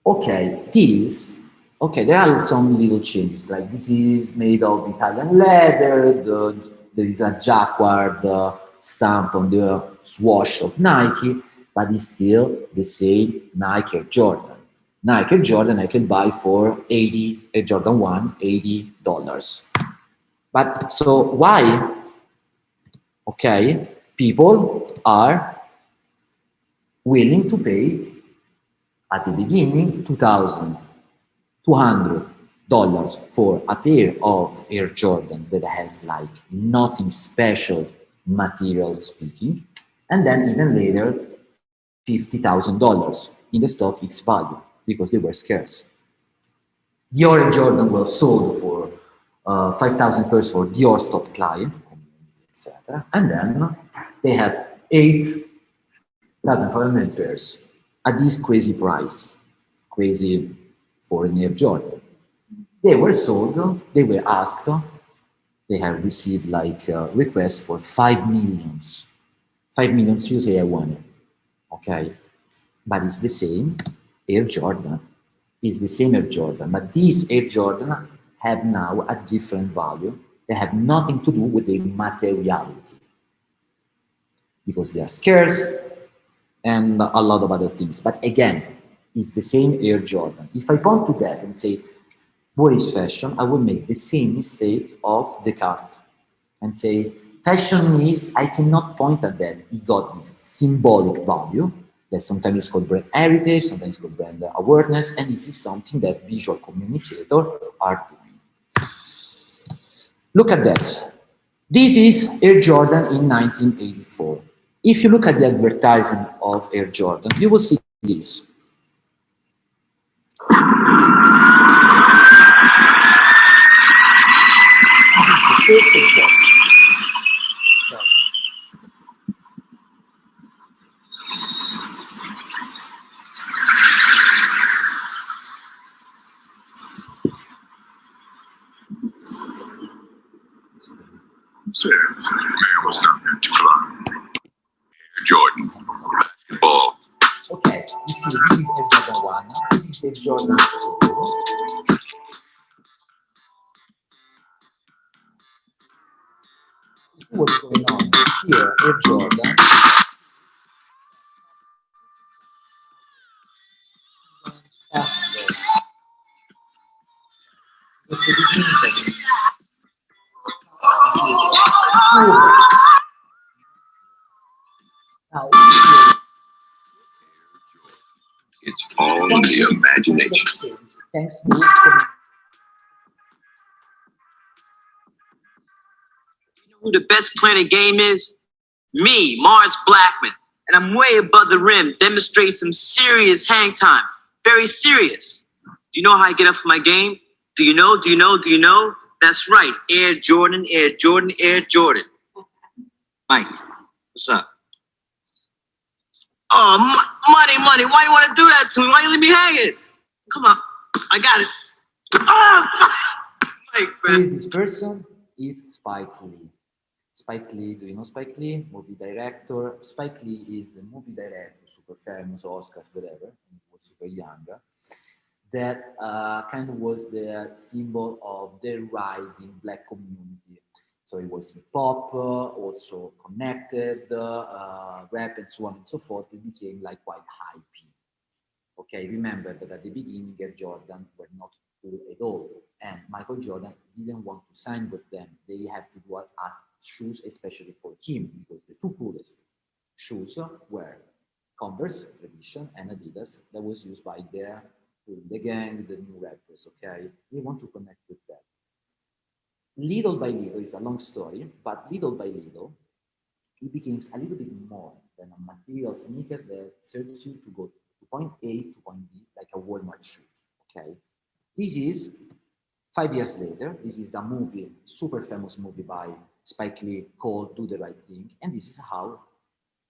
Okay, there are some little changes, like this is made of Italian leather, there is a jacquard stamp on the swoosh of Nike, but it's still the same Nike Air Jordan. Nike Air Jordan I can buy for Air Jordan 1, $80. But so why? Okay, people are willing to pay at the beginning $2,200 for a pair of Air Jordan that has like nothing special material speaking, and then even later $50,000 in the stock X value because they were scarce. Dior Air Jordan were sold for 5,000 pairs for Dior's top client, etc. And then they have 8,500 pairs at this crazy price, crazy for an Air Jordan. They were sold, they were asked, they have received like requests for 5 millions. 5 millions, you say I want it. Okay, but it's the same Air Jordan. It's the same Air Jordan, but these Air Jordan have now a different value. They have nothing to do with the materiality because they are scarce and a lot of other things. But again, it's the same Air Jordan. If I point to that and say, what is fashion? I will make the same mistake of Descartes and say, fashion is, I cannot point at that. It got this symbolic value that sometimes is called brand heritage, sometimes called brand awareness, and this is something that visual communicators are doing. Look at that. This is Air Jordan in 1984. If you look at the advertising of Air Jordan, you will see this. This is the first Air Jordan. Man was not meant to fly. Air Jordan, basketball. Okay, you see, this is Air Jordan 1, this is Air Jordan 2. What's going on here? Air Jordan. Questo dipinto. Now, It's all in the imagination. thanks to who the best player game is? Me, Mars Blackman. And I'm way above the rim, demonstrating some serious hang time. Very serious. Do you know how I get up for my game? Do you know? That's right. Air Jordan, Air Jordan, Air Jordan. Mike, what's up? Oh, money. Why you want to do that to me? Why you leave me hanging? Come on. I got it. Mike, who man. is this person? Is Spike Lee. Spike Lee, do you know Spike Lee? Movie director. Spike Lee is the movie director, super famous, Oscars, whatever, when he was super young. That kind of was the symbol of the rising black community. So it was hip hop, also connected, rap, and so on and so forth. It became like quite hypey. Okay, remember that at the beginning, Air Jordan were not cool at all, and Michael Jordan didn't want to sign with them. They have to do a shoes especially for him because the two coolest shoes were Converse, tradition, and Adidas that was used by the gang, the new rappers, okay? We want to connect with that. Little by little, it's a long story, but little by little, it becomes a little bit more than a material sneaker that serves you to go to point A to point B, like a Walmart shoes, okay? This is 5 years later. This is the movie, super famous movie by Spike Lee called Do the Right Thing, and this is how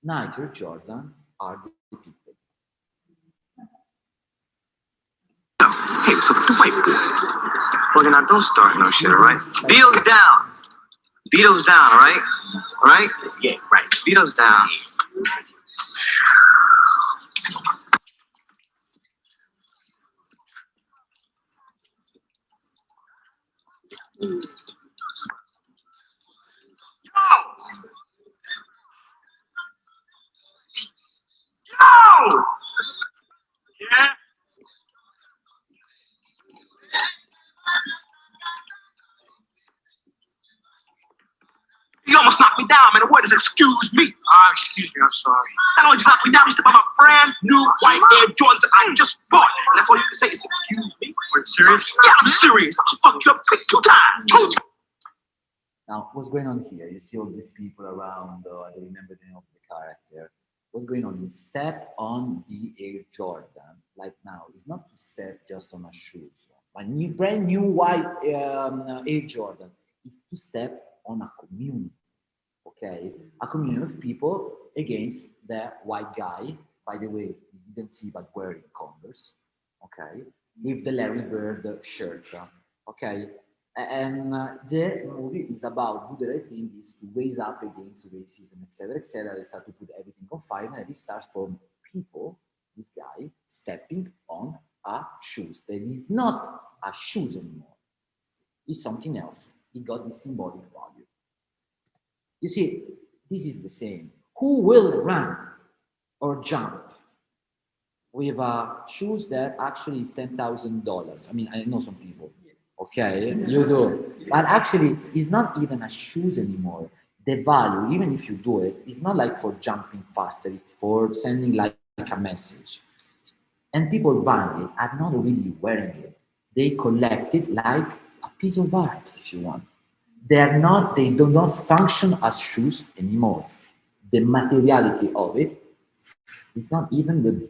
Nike or Jordan are depicted. Hey, what's up with the white boy? Look, now don't start no shit, all right? Beatles down. Beatles down, all right? All right? Yeah, right. Beatles down. Yo! Yeah? You almost knocked me down, man. What is excuse me? Excuse me, I'm sorry. Not only just knocked me down, you stepped on my brand new white Air Jordans that I just bought. And that's all you can say is excuse me. Are you serious? Yeah, I'm serious. I'll fuck you up quick 2 times. Told you. Now, what's going on here? You see all these people around, I don't remember the name of the character. What's going on? You step on the Air Jordan, like now. It's not to step just on a shoes. A new, brand new white Air Jordan. It's to step on a community, okay? A community of people against the white guy, by the way, you didn't see but wearing Converse, okay? With the Larry Bird shirt, okay? And the movie is about who the right thing is to raise up against racism, etc., etc. They start to put everything on fire, and it starts from people, this guy, stepping on a shoes. That is not a shoes anymore. It's something else. It got the symbolic value. You see, this is the same. Who will run or jump with shoes that actually is $10,000? I mean, I know some people. Okay, you do. But actually, it's not even a shoes anymore. The value, even if you do it, it's not like for jumping faster. It's for sending like a message. And people buying it are not really wearing it. They collect it like a piece of art, if you want. They do not function as shoes anymore. The materiality of it is not even the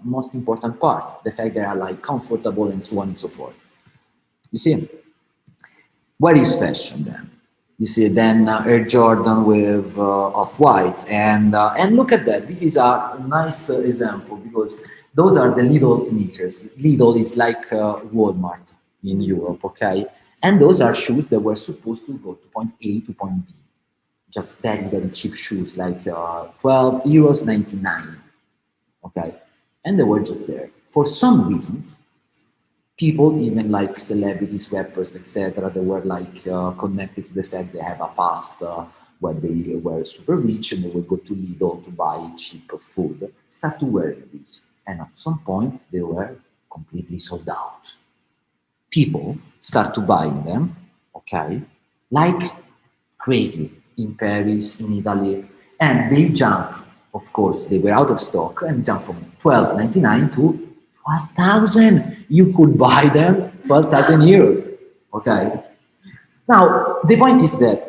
most important part. The fact they are like comfortable and so on and so forth. You see, what is fashion then? You see, then Air Jordan with off-white, and look at that. This is a nice example because those are the Lidl sneakers. Lidl is like Walmart in Europe, okay? And those are shoes that were supposed to go to point A to point B. Just very, very cheap shoes, like 12 euros 99, okay? And they were just there. For some reason, people, even like celebrities, rappers, etc., they were like connected to the fact they have a past where they were super rich and they would go to Lidl to buy cheap food, start to wear these. And at some point, they were completely sold out. People start to buy them, okay, like crazy in Paris, in Italy, and they jump, of course, they were out of stock, and jump from $12.99 to 12,000. You could buy them 12,000 euros, okay? Now, the point is that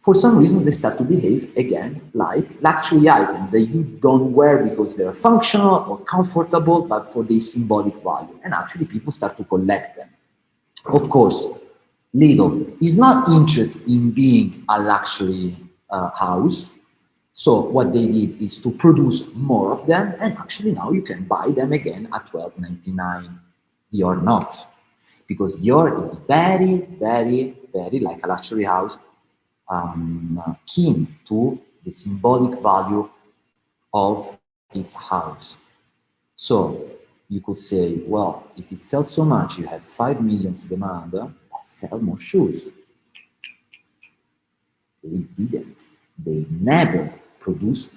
for some reason they start to behave again like luxury items that you don't wear because they're functional or comfortable, but for their symbolic value. And actually people start to collect them. Of course, Lidl is not interested in being a luxury house. So what they did is to produce more of them, and actually now you can buy them again at $12.99. Dior not, because Dior is very, very, very like a luxury house, keen to the symbolic value of its house. So you could say, well, if it sells so much, you have 5 million demand, let's sell more shoes. They didn't. They never produced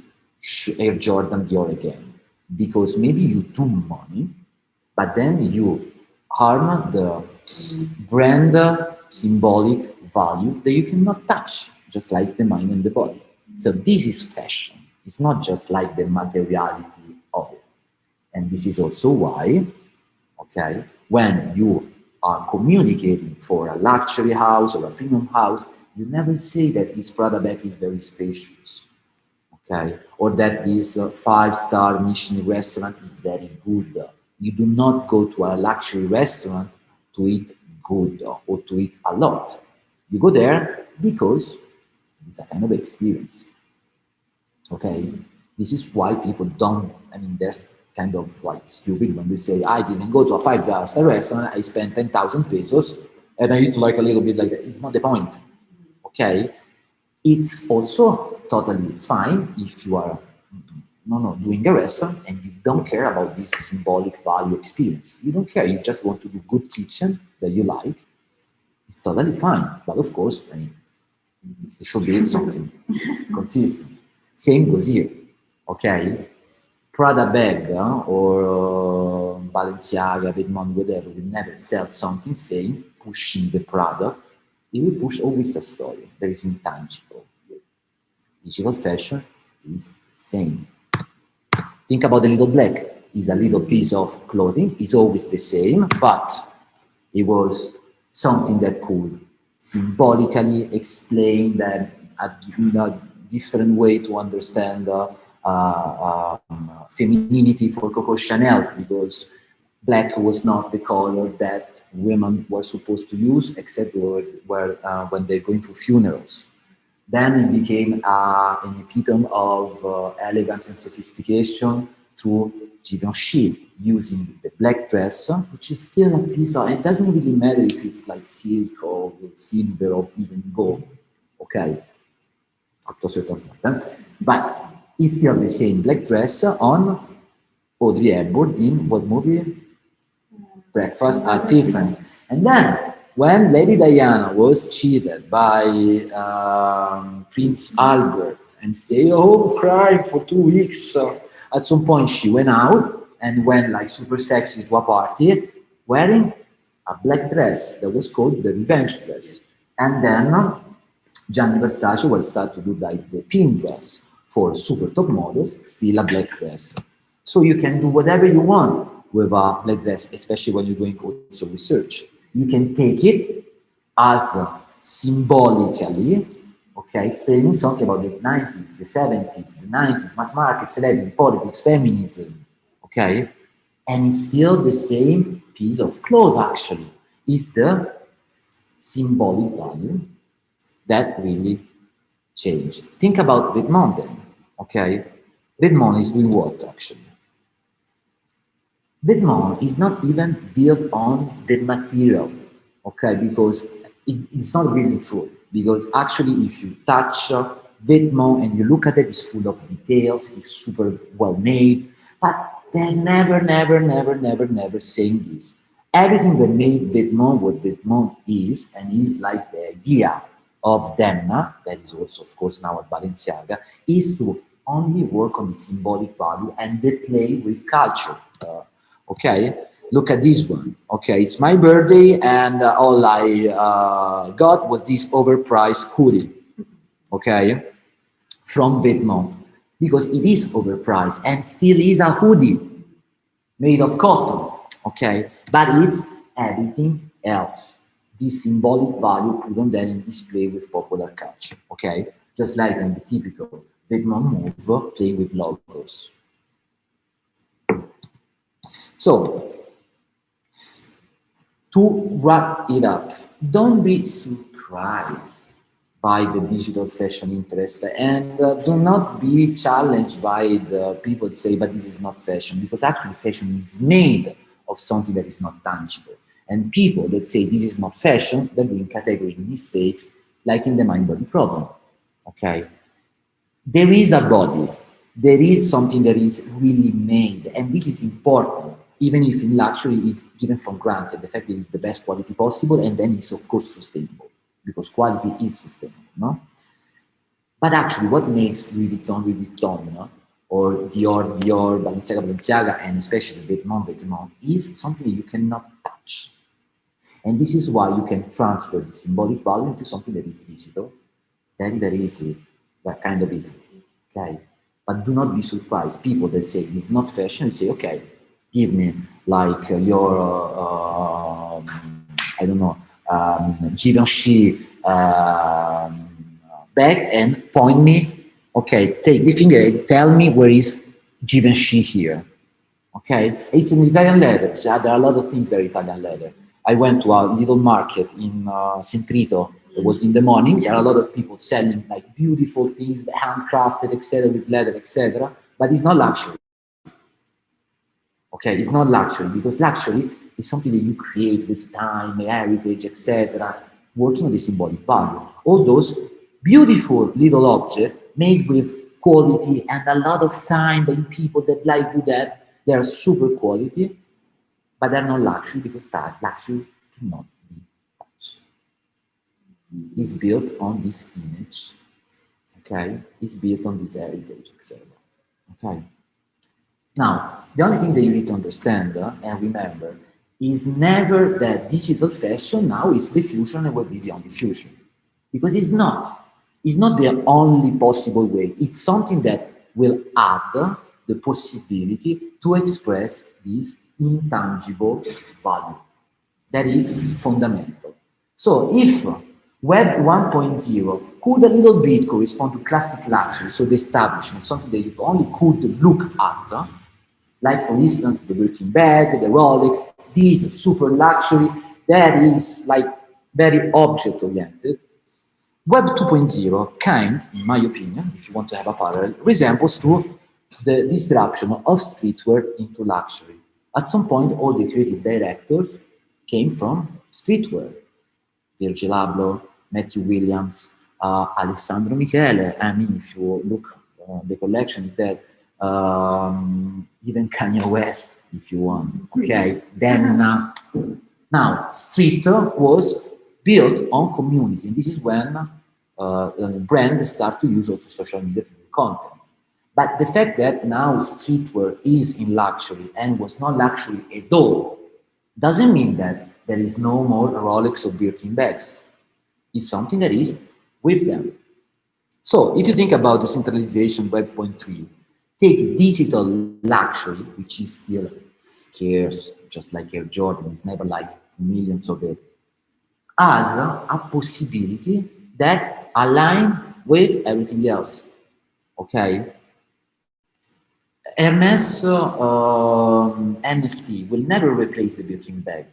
Air Jordan Dior again, because maybe you do money, but then you harm the brand symbolic value that you cannot touch, just like the mind and the body. So this is fashion. It's not just like the materiality of it. And this is also why, okay, when you are communicating for a luxury house or a premium house, you never say that this Prada bag is very spacious, okay, or that this five-star Michelin restaurant is very good. You do not go to a luxury restaurant to eat good or to eat a lot. You go there because it's a kind of experience. Okay, this is why people don't. I mean, they're kind of like stupid when they say, "I didn't go to a five-star restaurant. I spent 10,000 pesos and I eat like a little bit like that." It's not the point. Okay, it's also totally fine if you are doing a restaurant and you don't care about this symbolic value experience. You don't care. You just want to do good kitchen that you like. It's totally fine. But of course, I mean, it should be something consistent. Same goes here. Okay, Prada bag or Balenciaga, Vetements, whatever, will never sell something saying pushing the product. It will push always a story that is intangible. Digital fashion is the same. Think about the little black. It's a little piece of clothing. It's always the same, but it was something that could symbolically explain that a different way to understand femininity for Coco Chanel, because black was not the color that women were supposed to use, except when they're going to funerals. Then it became an epitome of elegance and sophistication to Givenchy, using the black dress, which is still a piece of, it doesn't really matter if it's like silk or silver or even gold, okay, up to a certain point. But it's still the same black dress on Audrey Hepburn in what movie? Breakfast at Tiffany. And then, when Lady Diana was cheated by Prince Albert and stayed home crying for 2 weeks, at some point she went out and went like super sexy to a party wearing a black dress that was called the revenge dress. And then Gianni Versace will start to do like the pink dress for super top models, still a black dress. So you can do whatever you want with a black dress, especially when you're doing also research. You can take it as symbolically, okay, explaining something about the 90s, the 70s, the 90s, mass market, celebrity, politics, feminism, okay? And it's still the same piece of cloth, actually. It's the symbolic value that really changed. Think about Vetements then, okay? Vetements is doing what, actually? Vetements is not even built on the material, okay, because it's not really true. Because actually, if you touch Vetements and you look at it, it's full of details, it's super well made, but they're never saying this. Everything that made Vetements what Vetements is, and is like the idea of them, that is also, of course, now at Balenciaga, is to only work on the symbolic value and they play with culture. Okay, look at this one. Okay, it's my birthday and all I got was this overpriced hoodie. Okay, from Vetements, because it is overpriced and still is a hoodie made of cotton. Okay, but it's everything else. This symbolic value put on then in display with popular culture. Okay, just like in the typical Vetements move, playing with logos. So, to wrap it up, don't be surprised by the digital fashion interest and do not be challenged by the people that say, but this is not fashion, because actually fashion is made of something that is not tangible. And people that say this is not fashion, they're doing category mistakes, like in the mind-body problem, okay? There is a body, there is something that is really made, and this is important, even if in luxury is given for granted, the fact that it's the best quality possible, and then it's of course sustainable, because quality is sustainable, no? But actually what makes Louis Vuitton, no? Or Dior, Balenciaga, and especially Vetements, is something that you cannot touch. And this is why you can transfer the symbolic value into something that is digital very easily, but kind of easily, okay? But do not be surprised. People that say it's not fashion, they say, okay, give me like your, I don't know, Givenchy bag and point me, okay, take the finger and tell me where is Givenchy here. Okay, it's an Italian leather. So there are a lot of things that are Italian leather. I went to a little market in Centrito. It was in the morning. There are a lot of people selling like beautiful things, handcrafted, etc., with leather, etc. But it's not luxury. Okay, it's not luxury because luxury is something that you create with time, heritage, etc., working on the symbolic value. All those beautiful little objects made with quality and a lot of time by people that like do that, they are super quality, but they're not luxury because that luxury cannot be luxury. It's built on this image, okay? It's built on this heritage, etc. Okay? Now, the only thing that you need to understand and remember is never that digital fashion now is the future and will be the only future. Because it's not. It's not the only possible way. It's something that will add the possibility to express this intangible value. That is fundamental. So if Web 1.0 could a little bit correspond to classic luxury, so the establishment, something that you only could look at, like for instance the Birkin bag, the Rolex, this super luxury that is like very object oriented. Web 2.0 kind, in my opinion, if you want to have a parallel, resembles to the disruption of streetwear into luxury. At some point, all the creative directors came from streetwear. Virgil Abloh, Matthew Williams, Alessandro Michele. I mean, if you look, the collection is there. Even Kanye West, if you want. Okay, then now street was built on community, and this is when brands start to use also social media to do content. But the fact that now streetwear is in luxury and was not luxury at all doesn't mean that there is no more Rolex or Birkin bags. It's something that is with them. So if you think about decentralization, Web 1.3, take digital luxury, which is still scarce, just like Air Jordan, it's never like millions of it, as a possibility that align with everything else. Okay? Hermes NFT will never replace the Birkin bag.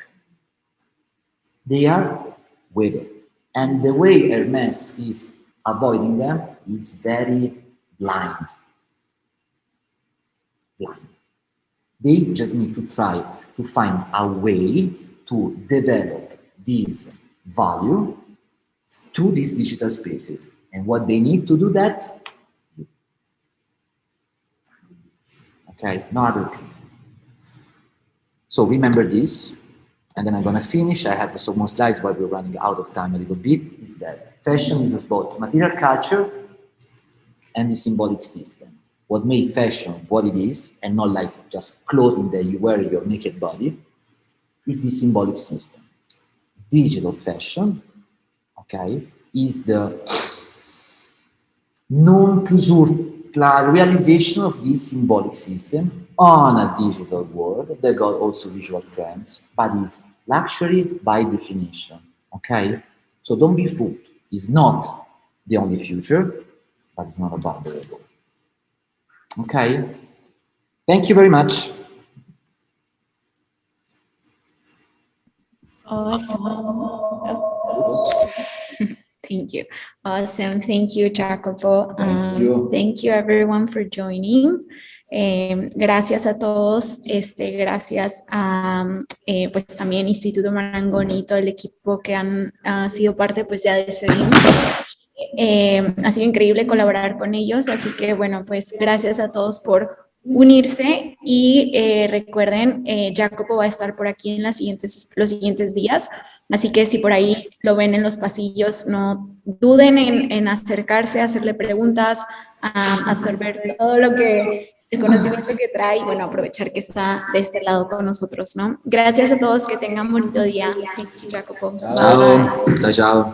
They are with it. And the way Hermes is avoiding them is very blind. They just need to try to find a way to develop this value to these digital spaces. And what they need to do that, okay, no other thing. So remember this, and then I'm gonna finish. I have some more slides, but we're running out of time a little bit. Is that fashion is both material culture and the symbolic system. What made fashion what it is, and not like just clothing that you wear your naked body, is the symbolic system. Digital fashion, okay, is the non plus ultra realization of this symbolic system on a digital world that got also visual trends, but is luxury by definition, okay? So don't be fooled. It's not the only future, but it's not abandonable. Okay? Thank you very much. Awesome. Thank you. Awesome. Thank you, Jacopo. Thank you everyone for joining. Gracias a todos, gracias a pues también Instituto Marangoni y todo el equipo que han sido parte pues ya de CEDIM. Ha sido increíble colaborar con ellos, así que bueno, pues gracias a todos por unirse y recuerden, Jacopo va a estar por aquí en los siguientes días, así que si por ahí lo ven en los pasillos, no duden en acercarse, hacerle preguntas, a absorber todo lo que el conocimiento que trae y bueno, aprovechar que está de este lado con nosotros, ¿no? Gracias a todos, que tengan bonito día. Thank you, Jacopo. Chao. Bye. Chao.